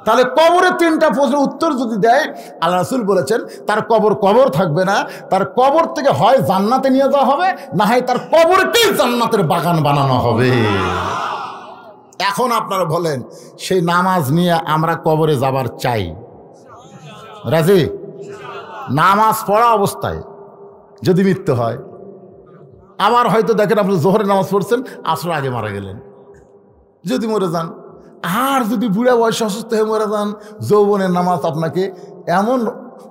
A: তাহলে কবরে 3টা প্রশ্নের উত্তর যদি দেয়, আল্লাহ রাসূল বলেছেন তার কবর থাকবে না, তার কবর থেকে হয় জান্নাতে নিয়ে যাওয়া হবে, না হয় তার কবরকেই জান্নাতের বাগান বানানো হবে। এখন আপনারা বলেন সেই নামাজ নিয়ে আমরা কবরে যাবার চাই? রাজি? নামাজ পড়া অবস্থায় যদি মৃত্যু হয়, আবার হয়তো দেখেন আপনি জোহরের নামাজ পড়ছেন, আসর আগে মারা গেলেন, যদি মরে যান, আর যদি বুড়া বয়সে অসুস্থ হয়ে মরে যান, যৌবনের নামাজ আপনাকে এমন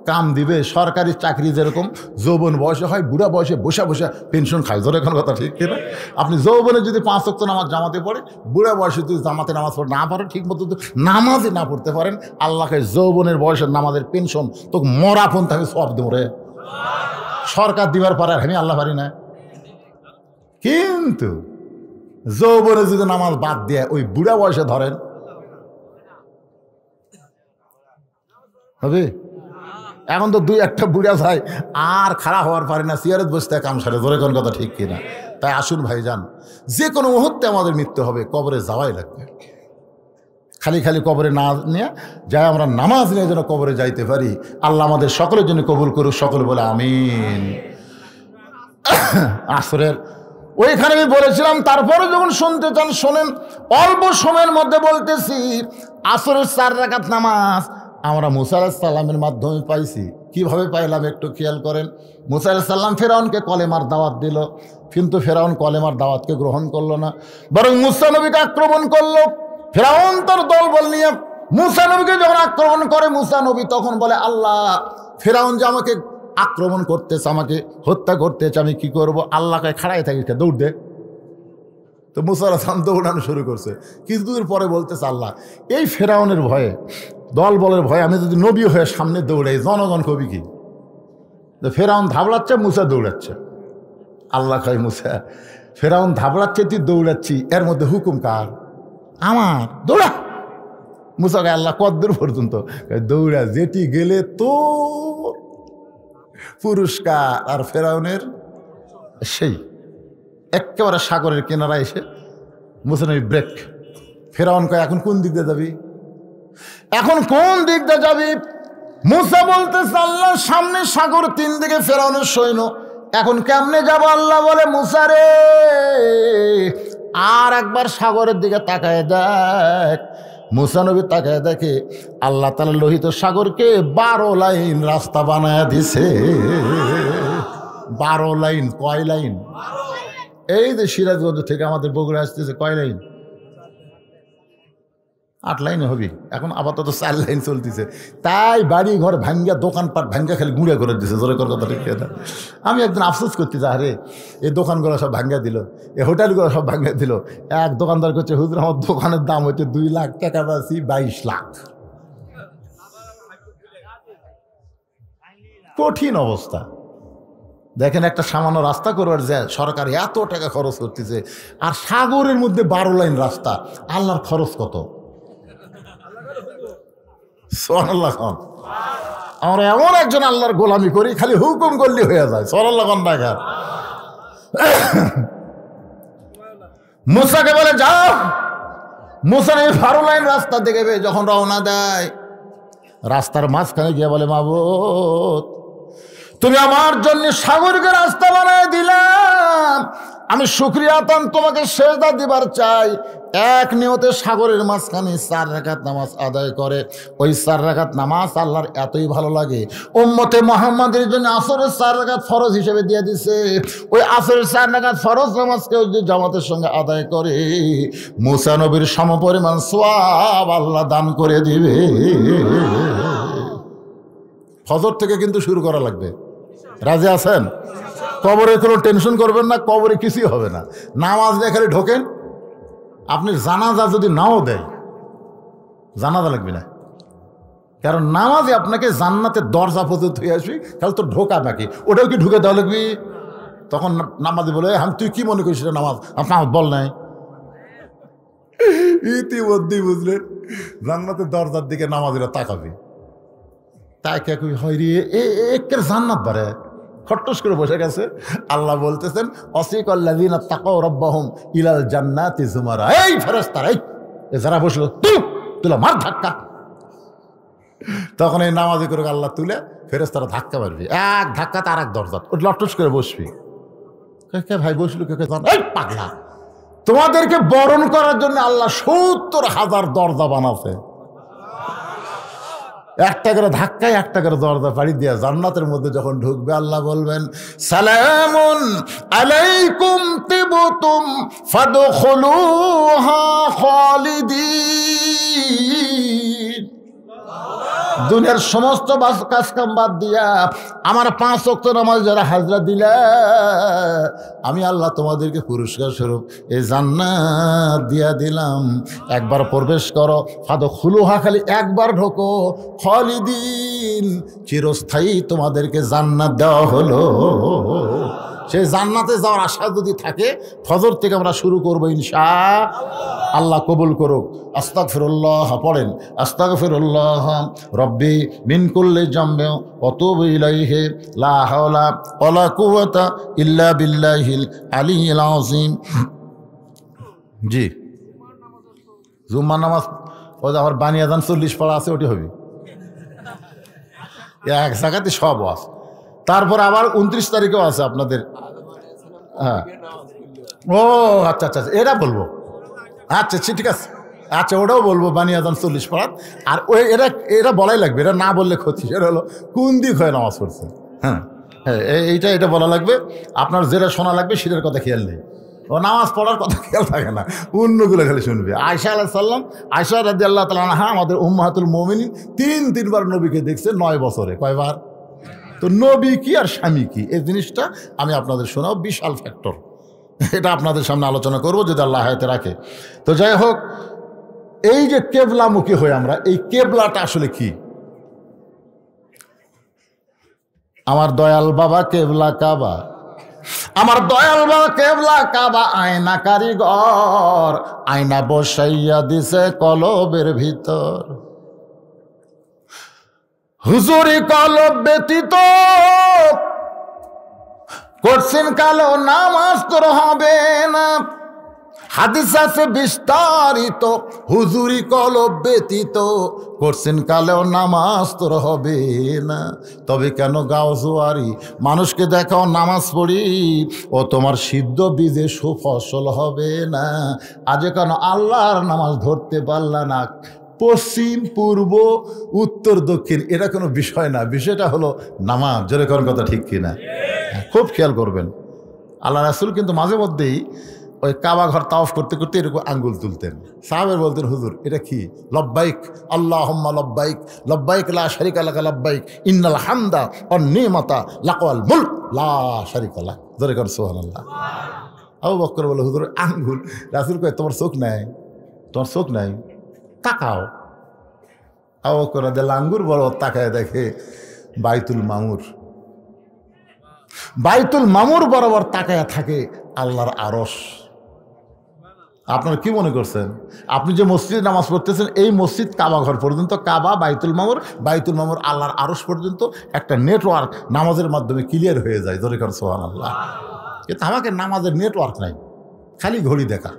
A: কাম দিবে, সরকারি চাকরি যেরকম যৌবন বয়সে হয়, বুড়া বয়সে বসে বসে পেনশন খায়। ধরে এখন কথা ঠিক কিনা? আপনি যৌবনে যদি 5 ওয়াক্ত নামাজ জামাতে পড়ে, বুড়া বয়সে যদি জামাতে নামাজ পড়ে না পারে, ঠিক মতো নামাজই না পড়তে পারেন, আল্লাহকে যৌবনের বয়সের নামাজের পেনশন তো মরা ফোন থাকে সব মরে সরকার দিবার পারে, আর আমি আল্লাহ পারি না। কিন্তু যৌবনে যদি নামাজ বাদ দিয়ে ওই বুড়া বয়সে ধরেন, হবে? এখন তো 2-1টা বুড়া যায় আর খাড়া হওয়ার পারে না, সিয়ারত বসতে কাম সারে। ধরে কোন কথা ঠিক কিনা? তাই আসুন ভাইজান, যে কোনো মুহূর্তে আমাদের মৃত্যু হবে, কবরে যাওয়াই লাগবে। খালি খালি কবরে না নিয়ে যাই আমরা নামাজ নিয়ে যেন কবরে যাইতে পারি। আল্লাহ আমাদের সকলের জন্য কবুল করুক, সকলে বলে আমিন। আসরের ওইখানে আমি বলেছিলাম, তারপরে যখন শুনতে চান শোনেন, অল্প সময়ের মধ্যে বলতেছি। আসরের 4 রাকাত নামাজ আমরা মুসা আলাইহিস সালামের মাধ্যমে পাইছি। কিভাবে পাইলাম একটু খেয়াল করেন। মুসা আলাইহিস সালাম ফেরাউনকে কলেমার দাওয়াত দিল, কিন্তু ফেরাউন কলেমার দাওয়াতকে গ্রহণ করলো না, বরং মুসা নবীকে আক্রমণ করলো। ফেরাউন তার দলবল নিয়ে মুসা নবীকে যখন আক্রমণ করে, মুসা নবী তখন বলে, আল্লাহ, ফেরাউন যে আমাকে আক্রমণ করতেছে, আমাকে হত্যা করতেছে, আমি কি করব? আল্লাহকে খাড়াই থাকি, দৌড় দে। তো মুসা আলাইহিস সালাম দৌড়ানো শুরু করছে। কিছুদূর পরে বলতেছে, আল্লাহ, এই ফেরাউনের ভয়ে, দলবলের ভয়ে আমি যদি নবী হয়ে সামনে দৌড়াই, জনগণ কবি কি? ফেরাউন ধাবলাচ্ছে, মুসা দৌড়াচ্ছে। আল্লাহ কয়, মুসা, ফেরাউন ধাবলাচ্ছে, তুই দৌড়াচ্ছি, এর মধ্যে হুকুম কার? আমার। দৌড়া। মুসা কয়, আল্লাহ কদ্দূর পর্যন্ত? দৌড়া, যেটি গেলে তোর পুরস্কার। আর ফেরাউনের সেই একেবারে সাগরের কিনারা এসে মুসা নবী ব্রেক। ফেরাউন কয়, এখন কোন দিক দিয়ে যাবি? এখন কোন দিক দিয়ে যাবি? মুসা বলতেছে, আল্লাহ, সামনে সাগর, 3 দিকে ফেরাউনের সৈন্য, এখন কেমনে যাব? আল্লাহ বলে, মুসা রে, আর একবার সাগরের দিকে তাকায় দেখ। মুসা নবী তাকায় দেখে আল্লাহ তাআলা লোহিত সাগরকে 12 লাইন রাস্তা বানায় দিছে। 12 লাইন। কয় লাইন? এই যে সিরাজগঞ্জ থেকে আমাদের বগুড়া আসতেছে, কয় লাইন? 8 লাইনে হবি। এখন আপাতত 4 লাইন চলতেছে। তাই বাড়ি ঘর ভাঙ্গা, দোকানপাট ভাঙ্গা, খালি গুঁড়া করে দিছে। জোরে কর কথা ঠিক না? আমি একদিন আফসোস করতে যা, রে, এই দোকানগুলো সব ভাঙ্গা দিল, এই হোটেলগুলো সব ভাঙ্গা দিল। এক দোকানদার করছে, হুজুর, আমার দোকানের দাম হচ্ছে 2 লাখ টাকা, পাচ্ছি 22 লাখ। কঠিন অবস্থা। দেখেন, একটা সামান্য রাস্তা করবার যায় সরকার এত টাকা খরচ করতেছে, আর সাগরের মধ্যে 12 লাইন রাস্তা। আল্লাহর খরচ কত? সুবহানাল্লাহ। আমরা এমন একজন আল্লাহর গোলামি করি, খালি হুকুম করলে হয়ে যায়। সুবহানাল্লাহ। টাকা মুসাকে বলে, যাও। মুসা এই 12 লাইন রাস্তা দেখে যখন রওনা দেয়, রাস্তার মাঝখানে গিয়ে বলে, মাবুদ, তুমি আমার জন্য সাগরকে রাস্তা বানায় দিলাম, আমি শুকরিয়া আতান তোমাকে সেজদা দিবার চাই। এক নিয়তে সাগরের মাঝখানে 4 রাকাত নামাজ আদায় করে। ওই 4 রাকাত নামাজ আল্লাহর এতই ভালো লাগে, উম্মতে মুহাম্মাদের জন্য আসরের 4 রাকাত ফরজ হিসেবে দিয়ে দিছে। ওই আসরের 4 রাকাত ফরজ নামাজকেও যদি জামাতের সঙ্গে আদায় করে, মুসা নবীর সমপরিমাণ সওয়াব আল্লাহ দান করে দিবে। ফজর থেকে কিন্তু শুরু করা লাগবে। রাজি আছেন? কবরে কোনো টেনশন করবেন না, কবরে কিছুই হবে না। নামাজ নিয়ে খালি ঢোকেন। আপনি জানাজা যদি নাও দেয়, জানাজা লাগবে না, কারণ নামাজে আপনাকে জান্নাতের দরজা পর্যন্ত হয়ে আসবি, তাহলে তো ঢোকা বাকি, ওটাও কি ঢুকে দেওয়া লাগবি? তখন নামাজি বলে, তুই কি মনে করিস নামাজ? আপনার বল নাই। ইতিমধ্যেই বুঝলেন, জান্নাতের দরজার দিকে নামাজিরা তাকাবে। তাকে কই হয় রে একের জান্নাত বারে খট্টস করে বসে গেছে। আল্লাহ বলতেছেন অসিকাল্লাযীনা তাকাউ রাব্বাহুম ইলাল জান্নাতি যুমারা। এই ফেরেশতারা এই যারা বসলো তুলে মার ধাক্কা। তখন এই নামাজি করে আল্লাহ তুলে ফেরেশতারা ধাক্কা মারবি, এক ধাক্কাতে আর এক দরজা লটস করে বসবি। কে ভাই বসলো কে জান? এই পাগলা, তোমাদেরকে বরণ করার জন্য আল্লাহ ৭০,০০০ দরজা বানাছে। একটা করে ধাক্কায় একটা করে দরজা পাড়ি দিয়া জান্নাতের মধ্যে যখন ঢুকবে আল্লাহ বলবেন সালামুন আলাইকুম তিবতুম ফাদখুলুহা খালিদিন। দুনিয়ার সমস্ত কাজ কাম বাদ দিয়া আমার ৫ ওয়াক্ত নামাজ যারা হাজরা দিলা, আমি আল্লাহ তোমাদেরকে পুরস্কার স্বরূপ এই জান্নাত দিয়া দিলাম। একবার প্রবেশ করো, ফাদখুলুহা, খালি একবার ঢোকো, খালিদিন, চিরস্থায়ী তোমাদেরকে জান্নাত দেওয়া হলো। সেই জান্নাতে যাওয়ার আশা যদি থাকে ফজর থেকে আমরা শুরু করবো ইনশাআল্লাহ। আল্লাহ কবুল করুক। আস্তাগফিরুল্লাহ পড়েন, আস্তাগফিরুল্লাহ রব্বি মিন কুল্লি জামবি ওয়া তুবু ইলাইহি লা হাওলা ওয়ালা কুওয়াতা ইল্লা বিল্লাহিল আলিয়্যিল আযীম। জি, জুম্মার নামাজ ওই আমার বানিয়াজান 40 পড়া আছে, ওটি হবে এক জায়গাতে সব আছে। তারপর আবার 29 তারিখেও আছে আপনাদের। হ্যাঁ, ও আচ্ছা আচ্ছা, এটা বলবো। আচ্ছা ঠিক আছে, আচ্ছা ওটাও বলবো, বানিয়াজান 40 পড়াত। আর ওই এটা বলাই লাগবে, এটা না বললে ক্ষতি। সেটা হলো কোন দিক হয়ে নামাজ পড়ছে। হ্যাঁ হ্যাঁ, এটা বলা লাগবে। আপনার যেটা শোনা লাগবে সেটার কথা খেয়াল নেই, ও নামাজ পড়ার কথা খেয়াল থাকে না, অন্যগুলো খালি শুনবে। আয়েশা আলাইহিস সালাম, আয়েশা রাদিয়াল্লাহু তাআলা আনহা আমাদের উম্মাহাতুল মুমিনিন, 3বার নবীকে দেখছে 9 বছরে। কয়বার? তো নবী কি আর স্বামী কি, এই জিনিসটা আমি আপনাদের শোনাও, বিশাল ফ্যাক্টর। এটা আপনাদের সামনে আলোচনা করব যদি আল্লাহ হায়াতে রাখে। তো যাই হোক, এই যে কেবলামুখী হয়ে আমরা, এই কেবলাটা আসলে কি? আমার দয়াল বাবা কেবলা কাবা, আমার দয়াল বাবা কেবলা কাবা, আয়না কারিগর, আয়না বসাইয়া দিছে কলবের ভিতর। হুজুরি কলব ব্যতীত করছেন কালো নামাজ তোর হবে না। হাদিস আছে বিস্তারিত, হুজুরি কলব ব্যতীত করছেন কালো নামাজ তোর হবে না। তবে কেন গাও জোয়ারি, মানুষকে দেখাও নামাজ পড়ি, ও তোমার সিদ্ধ বীজে সুফসল হবে না। আজ কেন আল্লাহর নামাজ ধরতে পারলা না? পশ্চিম পূর্ব উত্তর দক্ষিণ এটা কোনো বিষয় না, বিষয়টা হলো নামাজ। জোরে করার কথা ঠিক কিনা? খুব খেয়াল করবেন। আল্লাহ রাসূল কিন্তু মাঝে মধ্যেই ওই কাবা ঘর তাওয়াফ করতে করতে এরকম আঙ্গুল তুলতেন। সাহাবের বলতেন হুজুর এটা কি? লব্বাইক আল্লাহুম্মা লব্বাইক, লব্বাইক লা শারিকা লাকা লব্বাইক, ইন্নাল হামদা ওয়ান নিমাতা লাকাল মুলক লা শারিকা লাক। জোরে কর সুবহানাল্লাহ। আবু বকর বলে হুজুর আঙ্গুল। রাসূল কয় তোমার চোখ নাই, তোমার চোখ নাই, তাকাও। আবু বকর রাদিয়াল্লাহু আঙ্গুর বড় তাকায় দেখে বাইতুল মামুর, বাইতুল মামুর বরাবর তাকায়া থাকে আল্লাহর আরশ। আপনারা কি মনে করছেন? আপনি যে মসজিদে নামাজ পড়তেছেন, এই মসজিদ কাবা ঘর পর্যন্ত, কাবা বাইতুল মামুর, বাইতুল মামুর আল্লাহর আরশ পর্যন্ত একটা নেটওয়ার্ক নামাজের মাধ্যমে ক্লিয়ার হয়ে যায়। জোরে কর সুবহানাল্লাহ। কিন্তু আমাকে নামাজের নেটওয়ার্ক নাই, খালি ঘড়ি দেখা।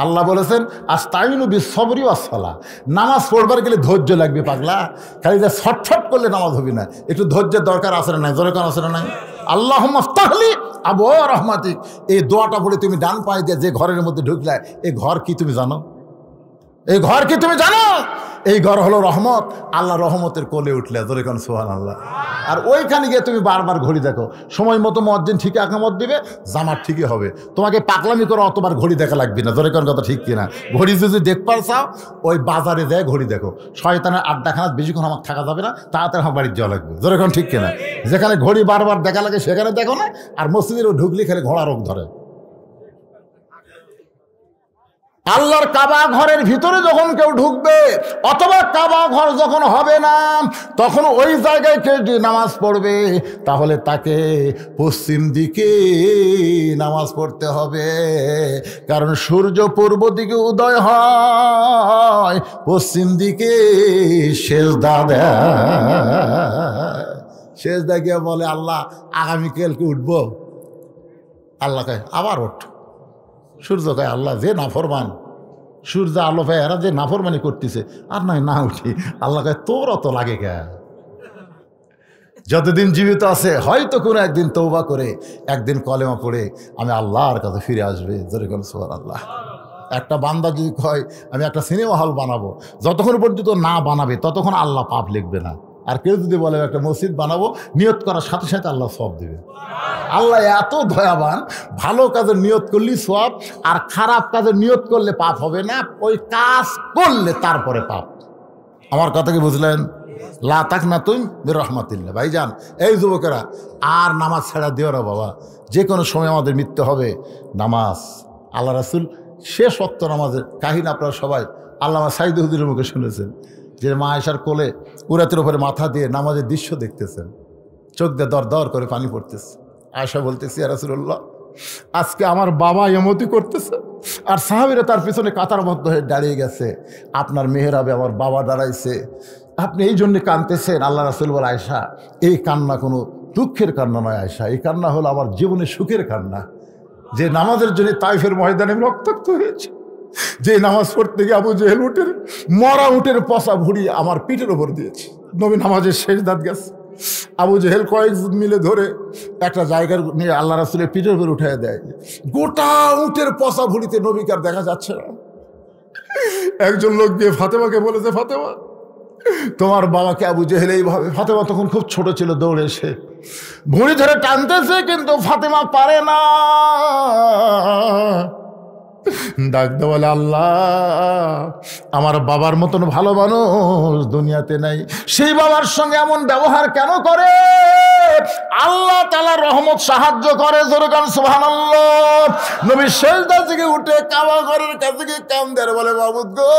A: আল্লাহ বলেছেন আস্তাইনু বিস-সবরি ওয়াস-সালাহ, নামাজ পড়বার গেলে ধৈর্য লাগবে পাগলা, খালি যা ছটছট করলে নামাজ হবে না, একটু ধৈর্যের দরকার আছে না নাই? জোরে কোন আছে না নাই? আল্লাহুম্মা আফতাহলি আবওয়াব রাহমাতিক, এই দোয়াটা বলে তুমি ডান পায়ে দিয়ে যে ঘরের মধ্যে ঢুকলে, এই ঘর কি তুমি জানো? এই ঘর কি তুমি জানো? এই ঘর হলো রহমত, আল্লাহ রহমতের কোলে উঠলে। জোরে কোন সুবহানাল্লাহ। আর ওইখানে গিয়ে তুমি বারবার ঘড়ি দেখো, সময় মতো মুয়াজ্জিন ঠিকই আকামত দিবে, জামাত ঠিকই হবে, তোমাকে পাগলামি করে অতবার ঘড়ি দেখা লাগবে না। জোরে কোন কথা ঠিক কিনা? ঘড়ি যদি দেখবার চাও, ওই বাজারে যায় ঘড়ি দেখো। শয়তানের আড্ডাখানা বেশিক্ষণ আমার থাকা যাবে না, তাড়াতাড়ি আমার বাড়ির যাওয়া লাগবে। জোরে কোন ঠিক কিনা? যেখানে ঘড়ি বারবার দেখা লাগে সেখানে দেখো না, আর মসজিদের ঢুকলে খেলে ঘোড়া রোগ ধরে। আল্লাহর কাবা ঘরের ভিতরে যখন কেউ ঢুকবে অথবা কাবা ঘর যখন হবে না তখন ওই জায়গায় কেউ যদি নামাজ পড়বে তাহলে তাকে পশ্চিম দিকে নামাজ পড়তে হবে, কারণ সূর্য পূর্ব দিকে উদয় হয়, পশ্চিম দিকে সেজদা দেয়। সেজদা গিয়ে বলে আল্লাহ আগামীকালকে উঠবো, আল্লাহ কয় আবার ওঠ। সূর্য কয় আল্লাহ যে নাফরমান, সূর্য আলো পায় এরা যে নাফরমানি করতেছে, আর নয় না উঠি। আল্লাহ কয় তোর অত লাগে কে? যতদিন জীবিত আছে হয়তো কোনো একদিন তওবা করে একদিন কলেমা পড়ে আমি আল্লাহর কাছে ফিরে আসবে। জোরে বলেন সুবহানাল্লাহ। একটা বান্দা যদি কয় আমি একটা সিনেমা হল বানাবো, যতক্ষণ পর্যন্ত না বানাবে ততক্ষণ আল্লাহ পাপ লিখবে না। আর কেউ যদি বলে একটা মসজিদ বানাবো, নিয়ত করার সাথে সাথে আল্লাহ সওয়াব দেবে। আল্লাহ এত দয়াবান, ভালো কাজের নিয়ত করলেই সওয়াব, আর খারাপ কাজের নিয়ত করলে পাপ হবে না, ওই কাজ করলে তারপরে পাপ। আমার কথা কি বুঝলেন? লা তাকনাতুন মির রাহমাতিল্লাহ। ভাইজান, এই যুবকেরা আর নামাজ ছেড়া দিও না বাবা, যে কোনো সময় আমাদের মৃত্যু হবে। নামাজ, আল্লাহ রাসূল শেষ ওয়াক্ত নামাজের কাহিনী আপনারা সবাই আল্লামা সাইদ হুজুরের মুখে শুনেছেন, যে মা আয়েশার কোলে উরাতের উপরে মাথা দিয়ে নামাজের দৃশ্য দেখতেছেন, চোখ দিয়ে দর দর করে পানি পড়তেছে। আয়েশা বলতেছে ইয়া রাসূলুল্লাহ, আজকে আমার বাবা এমতি করতেছে আর সাহাবীরা তার পিছনে কাতারবদ্ধ হয়ে দাঁড়িয়ে গেছে, আপনার মেহরাবে আমার বাবা দাঁড়াইছে, আপনি এই জন্যে কাঁদতেছেন। আল্লাহ রাসূল বলে আয়েশা, এই কান্না কোনো দুঃখের কান্না নয় আয়েশা, এই কান্না হলো আমার জীবনের সুখের কান্না। যে নামাজের জন্য তাইফের ময়দানে আমি রক্তাক্ত হয়েছে, যে নামাজ পড়তে গিয়ে আবু জেহেল উটের মরা উটের পচা ভুড়ি আমার পিঠের ওপর দিয়েছে, নবী নামাজের শেষ দাঁত গেছে, আবু জেহেল কয়েকজন মিলে ধরে একটা জায়গার নিয়ে আল্লাহ রাসূলের পিঠের উপর উঠিয়ে দেয়, গোটা উটের পচা ভুড়িতে নবীকে আর দেখা যাচ্ছে না। একজন লোক গিয়ে ফাতেমাকে বলেছে, ফাতেমা তোমার বাবাকে আবু জেহেল এইভাবে। ফাতেমা তখন খুব ছোট ছিল, দৌড়ে এসে ভুঁড়ি ধরে টানতেছে, কিন্তু ফাতেমা পারে না। ডাকতে বলে আল্লাহ, আমার বাবার মতন ভালো মানুষ দুনিয়াতে নাই, সেই বাবার সঙ্গে এমন ব্যবহার কেন করে? আল্লাহ তাআলার রহমত সাহায্য করে। জোরে গান সুবহানাল্লাহ। নবী সেজদা থেকে উঠে কাবা ঘরের কাছে গিয়ে কান্দে আর বলে, মাবুদ গো,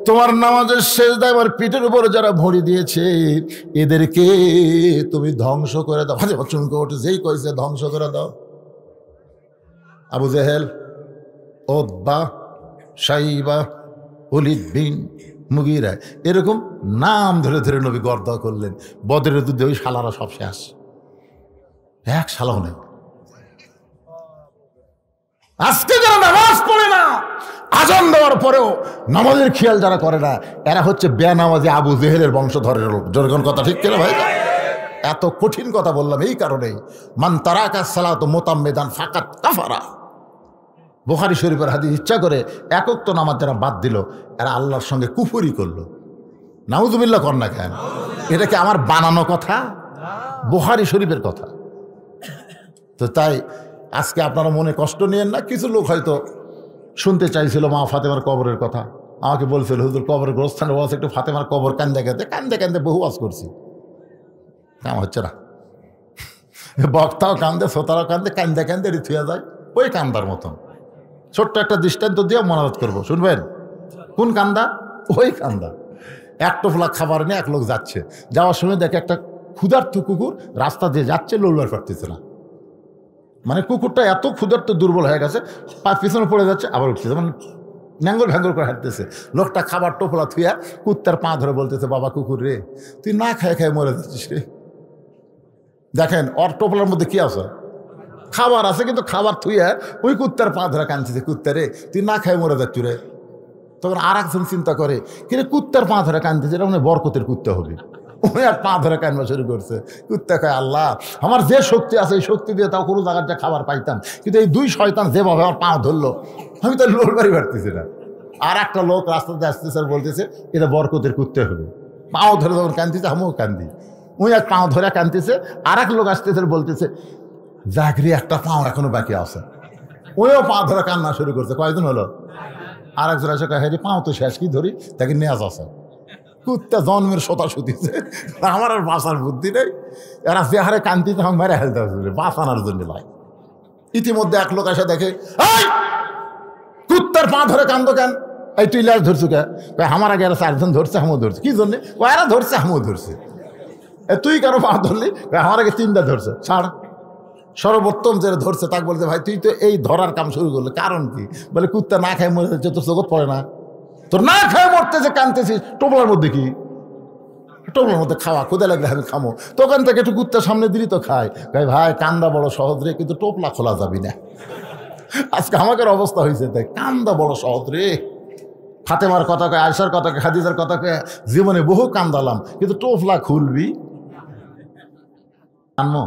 A: তোমার নামাজের সেজদায় আমার পিঠের উপরে যারা ভরি দিয়েছে এদেরকে তুমি ধ্বংস করে দাও। চমকে ওঠে, যেই কইছে ধ্বংস করে দাও। আবু জেহেল, উতবা, শাইবা, ওলীদ বিন মুগীরা, এরকম নাম ধরে ধরে নবী গর্দা করলেন। বদরের যুদ্ধে ওই শালারা সব শেষ, এক শালাও নেই। আজকে যারা নামাজ পড়ে না, আজান দেওয়ার পরেও নামাজের খেয়াল যারা করে না, এরা হচ্ছে বেনামাজি আবু জেহেলের বংশধরের লোক। জোরগণ কথা ঠিক কিনা ভাই? এত কঠিন কথা বললাম এই কারণেই, মান তারাকা সালাত মুতাম্মিদান ফাকাত কাফারা। বুখারী শরীফের হাদিস, ইচ্ছা করে একক তো নামাজ যারা বাদ দিল এরা আল্লাহর সঙ্গে কুফরি করলো। নাউজুবিল্লাহ কর না কেন? এটা কি আমার বানানো কথা? বুখারী শরীফের কথা। তো তাই আজকে আপনারা মনে কষ্ট নিয়েন না। কিছু লোক হয়তো শুনতে চাইছিল মা ফাতেমার কবরের কথা, আমাকে বলছিল হুজুর কবরের গোরস্থানে ওয়াজ একটু ফাতেমার কবর কান্দে কান্দে কান্দে কান্দে বহু ওয়াজ করছি, কাম হচ্ছে না। বক্তাও কান্দে, শ্রোতারাও কান্দে, কান্দে কান্দে থুয়া যায় ওই কান্দার মতন। ছোট্ট একটা দৃষ্টান্ত দিয়ে মনোরোধ করবো, শুনবেন? কোন কান্দা? ওই কান্দা। এক টোপলা খাবার নিয়ে এক লোক যাচ্ছে, যাওয়ার সময় দেখে একটা ক্ষুধার্ত কুকুর রাস্তা দিয়ে যাচ্ছে, লড়বার পারতেছে না। মানে কুকুরটা এত ক্ষুধার্ত দুর্বল হয়ে গেছে, পা পিছনে পড়ে যাচ্ছে, আবার উঠতেছে, মানে ন্যাঙ্গল ভ্যাঙ্গল করে হাঁটতেছে। লোকটা খাবার টোপলা থুয়া কুত্তার পা ধরে বলতেছে, বাবা কুকুর রে, তুই না খায় খায় মরে যাচ্ছিস রে। দেখেন ওর টোপলার মধ্যে কি আছে? খাবার আছে, কিন্তু খাবার থুইয়া ওই কুত্তার পা ধরে কাঁদছে, কুত্তা রে তুই না খায় মরে যাচ্ছ রে। তখন আর একজন চিন্তা করে, কিন্তু কুত্তার পা ধরে কাঁদতেছে, এটা মানে বরকতের কুত্তা হবে। ওই আর পা ধরে কান্না শুরু করছে। কুত্তা কয়, আল্লাহ আমার যে শক্তি আছে এই শক্তি দিয়ে তাও কোনো জায়গার যা খাবার পাইতাম, কিন্তু এই দুই শয়তান যেভাবে আমার পা ধরলো আমি তো লড়বারই পারতেছি না। আর একটা লোক রাস্তাতে আসতেছে আর বলতেছে এটা বরকতের কুত্তা হবে। পাও ধরে যখন কাঁদতেছে আমিও কান্দি, ওই এক পাও ধরে কাঁদতেছে। আর এক লোক আসতেছে বলতেছে, জাগরি একটা পাও এখনো বাকি আছে। ওইও পা ধরে কান্না শুরু করছে। কয়েকদিন হলো আর একজন এসে কয়, হ্যাঁ পাও তো শেষ, কি ধরি তাকে নেওয়া আছে। কুত্তা জন্মের সোতা শুতিছে, আমার আর বাঁচার বুদ্ধি নেই। এরা যে হারে কান্দিতে আমাকে মেরে হেলতে হবে বাঁচানোর জন্য নয়। ইতিমধ্যে এক লোক এসে দেখে, কুত্তার পা ধরে কান্দো কেন? এই তুই লাশ ধরছু কে? আমার আগে এরা 4 জন ধরছে, আমিও ধরছে। কি জন্যে? এরা ধরছে, আমিও ধরছে। তুই কারো পা ধরলি? আমার আগে 3টা ধরছে। ছাড়। সর্বোত্তম যে ধরছে তাকে বলতে, ভাই তুই তো এই ধরার কাম শুরু করলি, কারণ কি? বলে কুত্তা না খায় মরে যাচ্ছে, তোর জগৎ পড়ে না? তোর না খায় মরতে যে কানতেছিস, টোপলার মধ্যে কি? টোপলার মধ্যে খাওয়া, কোথায় লাগলে আমি খামো, তোখান থেকে একটু কুত্তার সামনে দিলি তো খায়। ভাই কান্দা বড় সহজ রে, কিন্তু টোপলা খোলা যাবি না। আজকে আমাদের অবস্থা হয়েছে তাই, কান্দা বড় সহজ রে। ফাতেমার কথা কয়, আয়েশার কথা কয়, হাদিজার কথা কয়, জীবনে বহু কান্দালাম, কিন্তু টোপলা খুলবি কান্নো?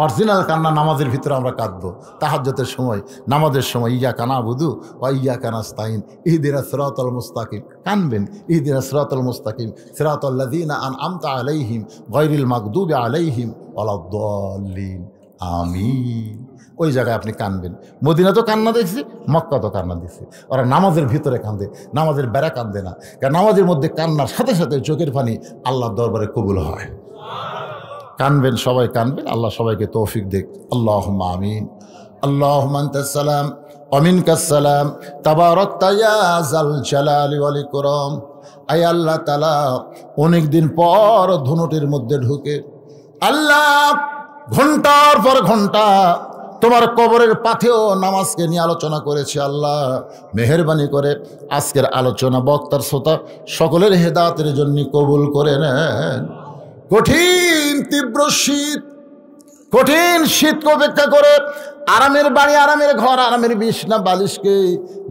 A: অরিজিনাল কান্না নামাজের ভিতরে আমরা কাঁদবো, তাহাজ্জুদের সময়, নামাজের সময়, ইয়্যাকা না'বুদু ওয়া ইয়্যাকা নাস্তাঈন ইহদিনাস সিরাতাল মুস্তাকিম। কানবেন, ইহদিনাস সিরাতাল মুস্তাকিম সিরাতাল লাযীনা আন'আমতা আলাইহিম গায়রিল মাগদুবি আলাইহিম ওয়ালাদ-দাল্লিন, আমিন। ওই জায়গায় আপনি কানবেন। মদিনা তো কান্না দেখছি, মক্কা তো কান্না দেখছি। ওরা নামাজের ভিতরে কান্দে, নামাজের বেড়া কান্দে না। কারণ নামাজের মধ্যে কান্নার সাথে সাথে চোখের পানি আল্লাহর দরবারে কবুল হয়। কানবেন, সবাই কানবেন। আল্লাহ সবাইকে তৌফিক দেখ। আল্লাহুম্মা আমিন। আল্লাহুম্মা আনতাস সালাম ওয়া মিনকাস সালাম তাবারাকতা ইয়া যাল জালালি ওয়াল ইকরাম। আয় আল্লাহ তাআলা, অনেক দিন পর ধুনুটির মধ্যে ঢুকে আল্লাহ ঘন্টার পর ঘন্টা তোমার কবরের পাথেও নামাজকে নিয়ে আলোচনা করেছে। আল্লাহ মেহেরবানি করে আজকের আলোচনা বক্তার শ্রোতা সকলের হেদায়েতের জন্য কবুল করে নেন। কঠিন তীব্র শীত, কঠিন শীতকে উপেক্ষা করে আরামের বাড়ি, আরামের ঘর, আরামের বিছনা বালিশকে,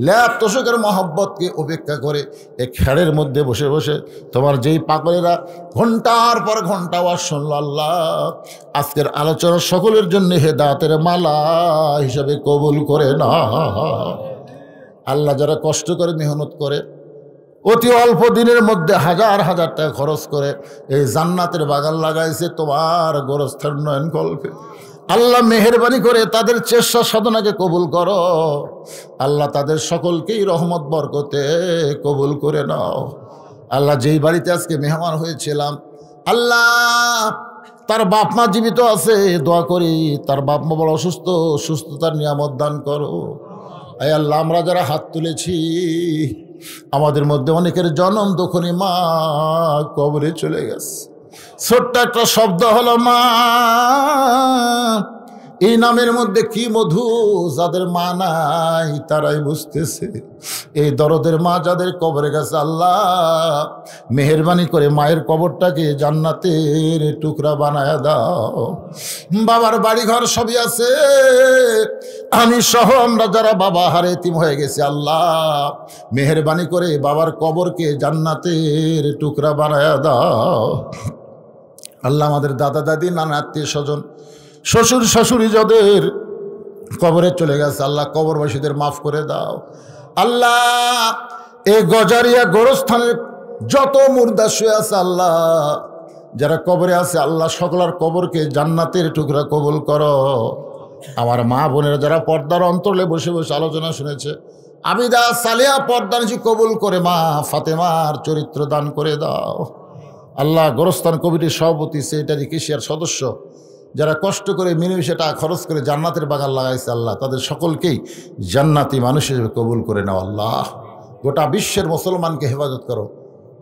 A: ল্যাপ তোষকের মহব্বতকে উপেক্ষা করে এই খেড়ের মধ্যে বসে বসে তোমার যেই পাগলেরা ঘন্টার পর ঘন্টা ওয়াজ শুনল, আল্লাহ আজকের আলোচনা সকলের জন্য হেদায়েতের মালা হিসাবে কবুল করে না। আল্লাহ যারা কষ্ট করে মেহনত করে অতি অল্প দিনের মধ্যে হাজার হাজার টাকা খরচ করে এই জান্নাতের বাগান লাগাইছে তোমার গোরস্থান উন্নয়ন কল্পে, আল্লাহ মেহেরবানি করে তাদের চেষ্টা সাধনাকে কবুল করো। আল্লাহ তাদের সকলকেই রহমত বরকতে কবুল করে নাও। আল্লাহ যেই বাড়িতে আজকে মেহমান হয়েছিলাম, আল্লাহ তার বাপ মা জীবিত আছে, দোয়া করি তার বাপ মা বড় অসুস্থ, সুস্থতার নিয়ামত দান করো। আয় আল্লাহ, আমরা যারা হাত তুলেছি আমাদের মধ্যে অনেকের জনম দখনি মা কবরে চলে গেছে। ছোট্ট একটা শব্দ হলো মা। এই নামের মধ্যে কি মধু, যাদের মা নাই তারাই বুঝতেছে। এই দরদের মা যাদের কবরে গেছে, আল্লাহ মেহেরবানি করে মায়ের কবরটাকে জান্নাতের টুকরা বানায় দাও। বাবার বাড়িঘর সবই আছে, আমি সহ আমরা যারা বাবা হারে এতিম হয়ে গেছি, আল্লাহ মেহেরবানি করে বাবার কবরকে জান্নাতের টুকরা বানায় দাও। আল্লাহ আমাদের দাদা দাদি, নানা আত্মীয় স্বজন, শ্বশুর শাশুড়ি যাদের কবরে চলে গেছে, আল্লাহ কবরবাসীদের মাফ করে দাও। আল্লাহ এই গজারিয়া গোরস্থানের যত মুর্দা শুয়ে আছে, আল্লাহ যারা কবরে আছে, আল্লাহ সকলের কবরকে জান্নাতের টুকরা কবুল করো। আমার মা বোনেরা যারা পর্দার অন্তরে বসে বসে আলোচনা শুনেছে, আবিদা সালিয়া পর্দা নিচে কবুল করে মা ফাতেমার চরিত্র দান করে দাও। আল্লাহ গোরস্থান কমিটির সভাপতি, সেক্রেটারি, কেশিয়ার সদস্য যারা কষ্ট করে মিলেমিশে টাকা খরচ করে জান্নাতের বাগান লাগাইছে, আল্লাহ তাদের সকলকেই জান্নাতি মানুষ হিসেবে কবুল করে নাও। আল্লাহ গোটা বিশ্বের মুসলমানকে হেফাজত করো,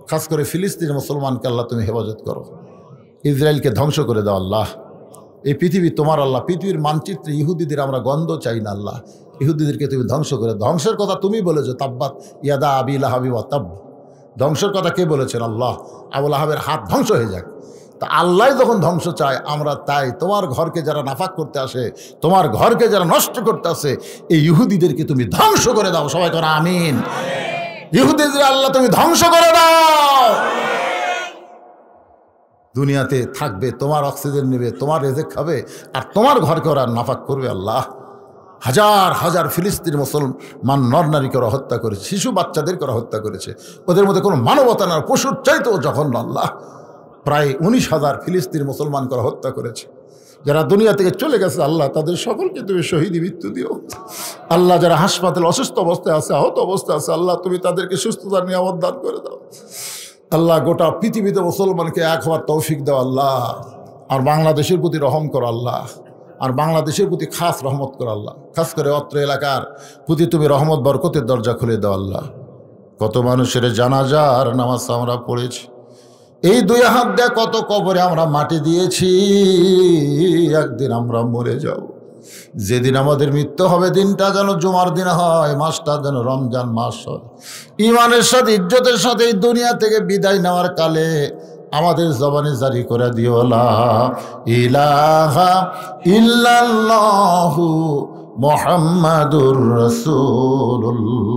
A: খাস করে ফিলিস্তিনের মুসলমানকে আল্লাহ তুমি হেফাজত করো। ইসরায়েলকে ধ্বংস করে দাও আল্লাহ। এই পৃথিবী তোমার আল্লাহ, পৃথিবীর মানচিত্রে ইহুদিদের আমরা গন্ধ চাই না আল্লাহ। ইহুদিদেরকে তুমি ধ্বংস করে, ধ্বংসের কথা তুমি বলেছো, তাব্বাত ইয়াদা আবি লাহাবি ওয়া তাব। ধ্বংসের কথা কে বলেছেন? আল্লাহ। আবু লাহাবের হাত ধ্বংস হয়ে যাক। তা আল্লাহ যখন ধ্বংস চায়, আমরা তাই তোমার ঘরকে যারা নাফাক করতে আসে, তোমার ঘরকে যারা নষ্ট করতে আসে, এই ইহুদিদেরকে তুমি ধ্বংস করে দাও। সবাই করো আমিন। ইহুদিদের আল্লাহ তুমি ধ্বংস করে দাও। দুনিয়াতে থাকবে, তোমার অক্সিজেন নেবে, তোমার রেজেক খাবে, আর তোমার ঘরকে ওরা নাফাক করবে। আল্লাহ হাজার হাজার ফিলিস্তিন মুসলমান নর নারীকে ওরা হত্যা করেছে, শিশু বাচ্চাদেরকে ওরা হত্যা করেছে। ওদের মধ্যে কোনো মানবতা না, পশুর চাইতেও জঘন্য। আল্লাহ প্রায় 19,000 ফিলিস্তিন মুসলমানকে ওরা হত্যা করেছে। যারা দুনিয়া থেকে চলে গেছে, আল্লাহ তাদের সকলকে তুমি শহীদি মৃত্যু দিও। আল্লাহ যারা হাসপাতালে অসুস্থ অবস্থায় আছে, আহত অবস্থায় আছে, আল্লাহ তুমি তাদেরকে সুস্থতার নিয়ামত দান করে দাও। আল্লাহ গোটা পৃথিবীতে মুসলমানকে এক হওয়ার তৌফিক দাও আল্লাহ। আর বাংলাদেশের প্রতি রহম করো আল্লাহ। আর বাংলাদেশের প্রতি খাস রহমত করো আল্লাহ, খাস করে অত্র এলাকার প্রতি তুমি রহমত বরকতের দরজা খুলে দাও আল্লাহ। কত মানুষের জানাজার নামাজ আমরা পড়েছি, এই দুই হাত দিয়ে কত কবরে আমরা মাটি দিয়েছি। একদিন আমরা মরে যাব, যেদিন আমাদের মৃত্যু হবে দিনটা যেন জুমার দিন হয়, মাসটা যেন রমজান মাস হয়। ইমানের সাথে ইজ্জতের সাথে এই দুনিয়া থেকে বিদায় নেওয়ার কালে আমাদের জবানে জারি করে দিও লা ইলাহা ইল্লাল্লাহু মুহাম্মাদুর রাসূলুল্লাহ।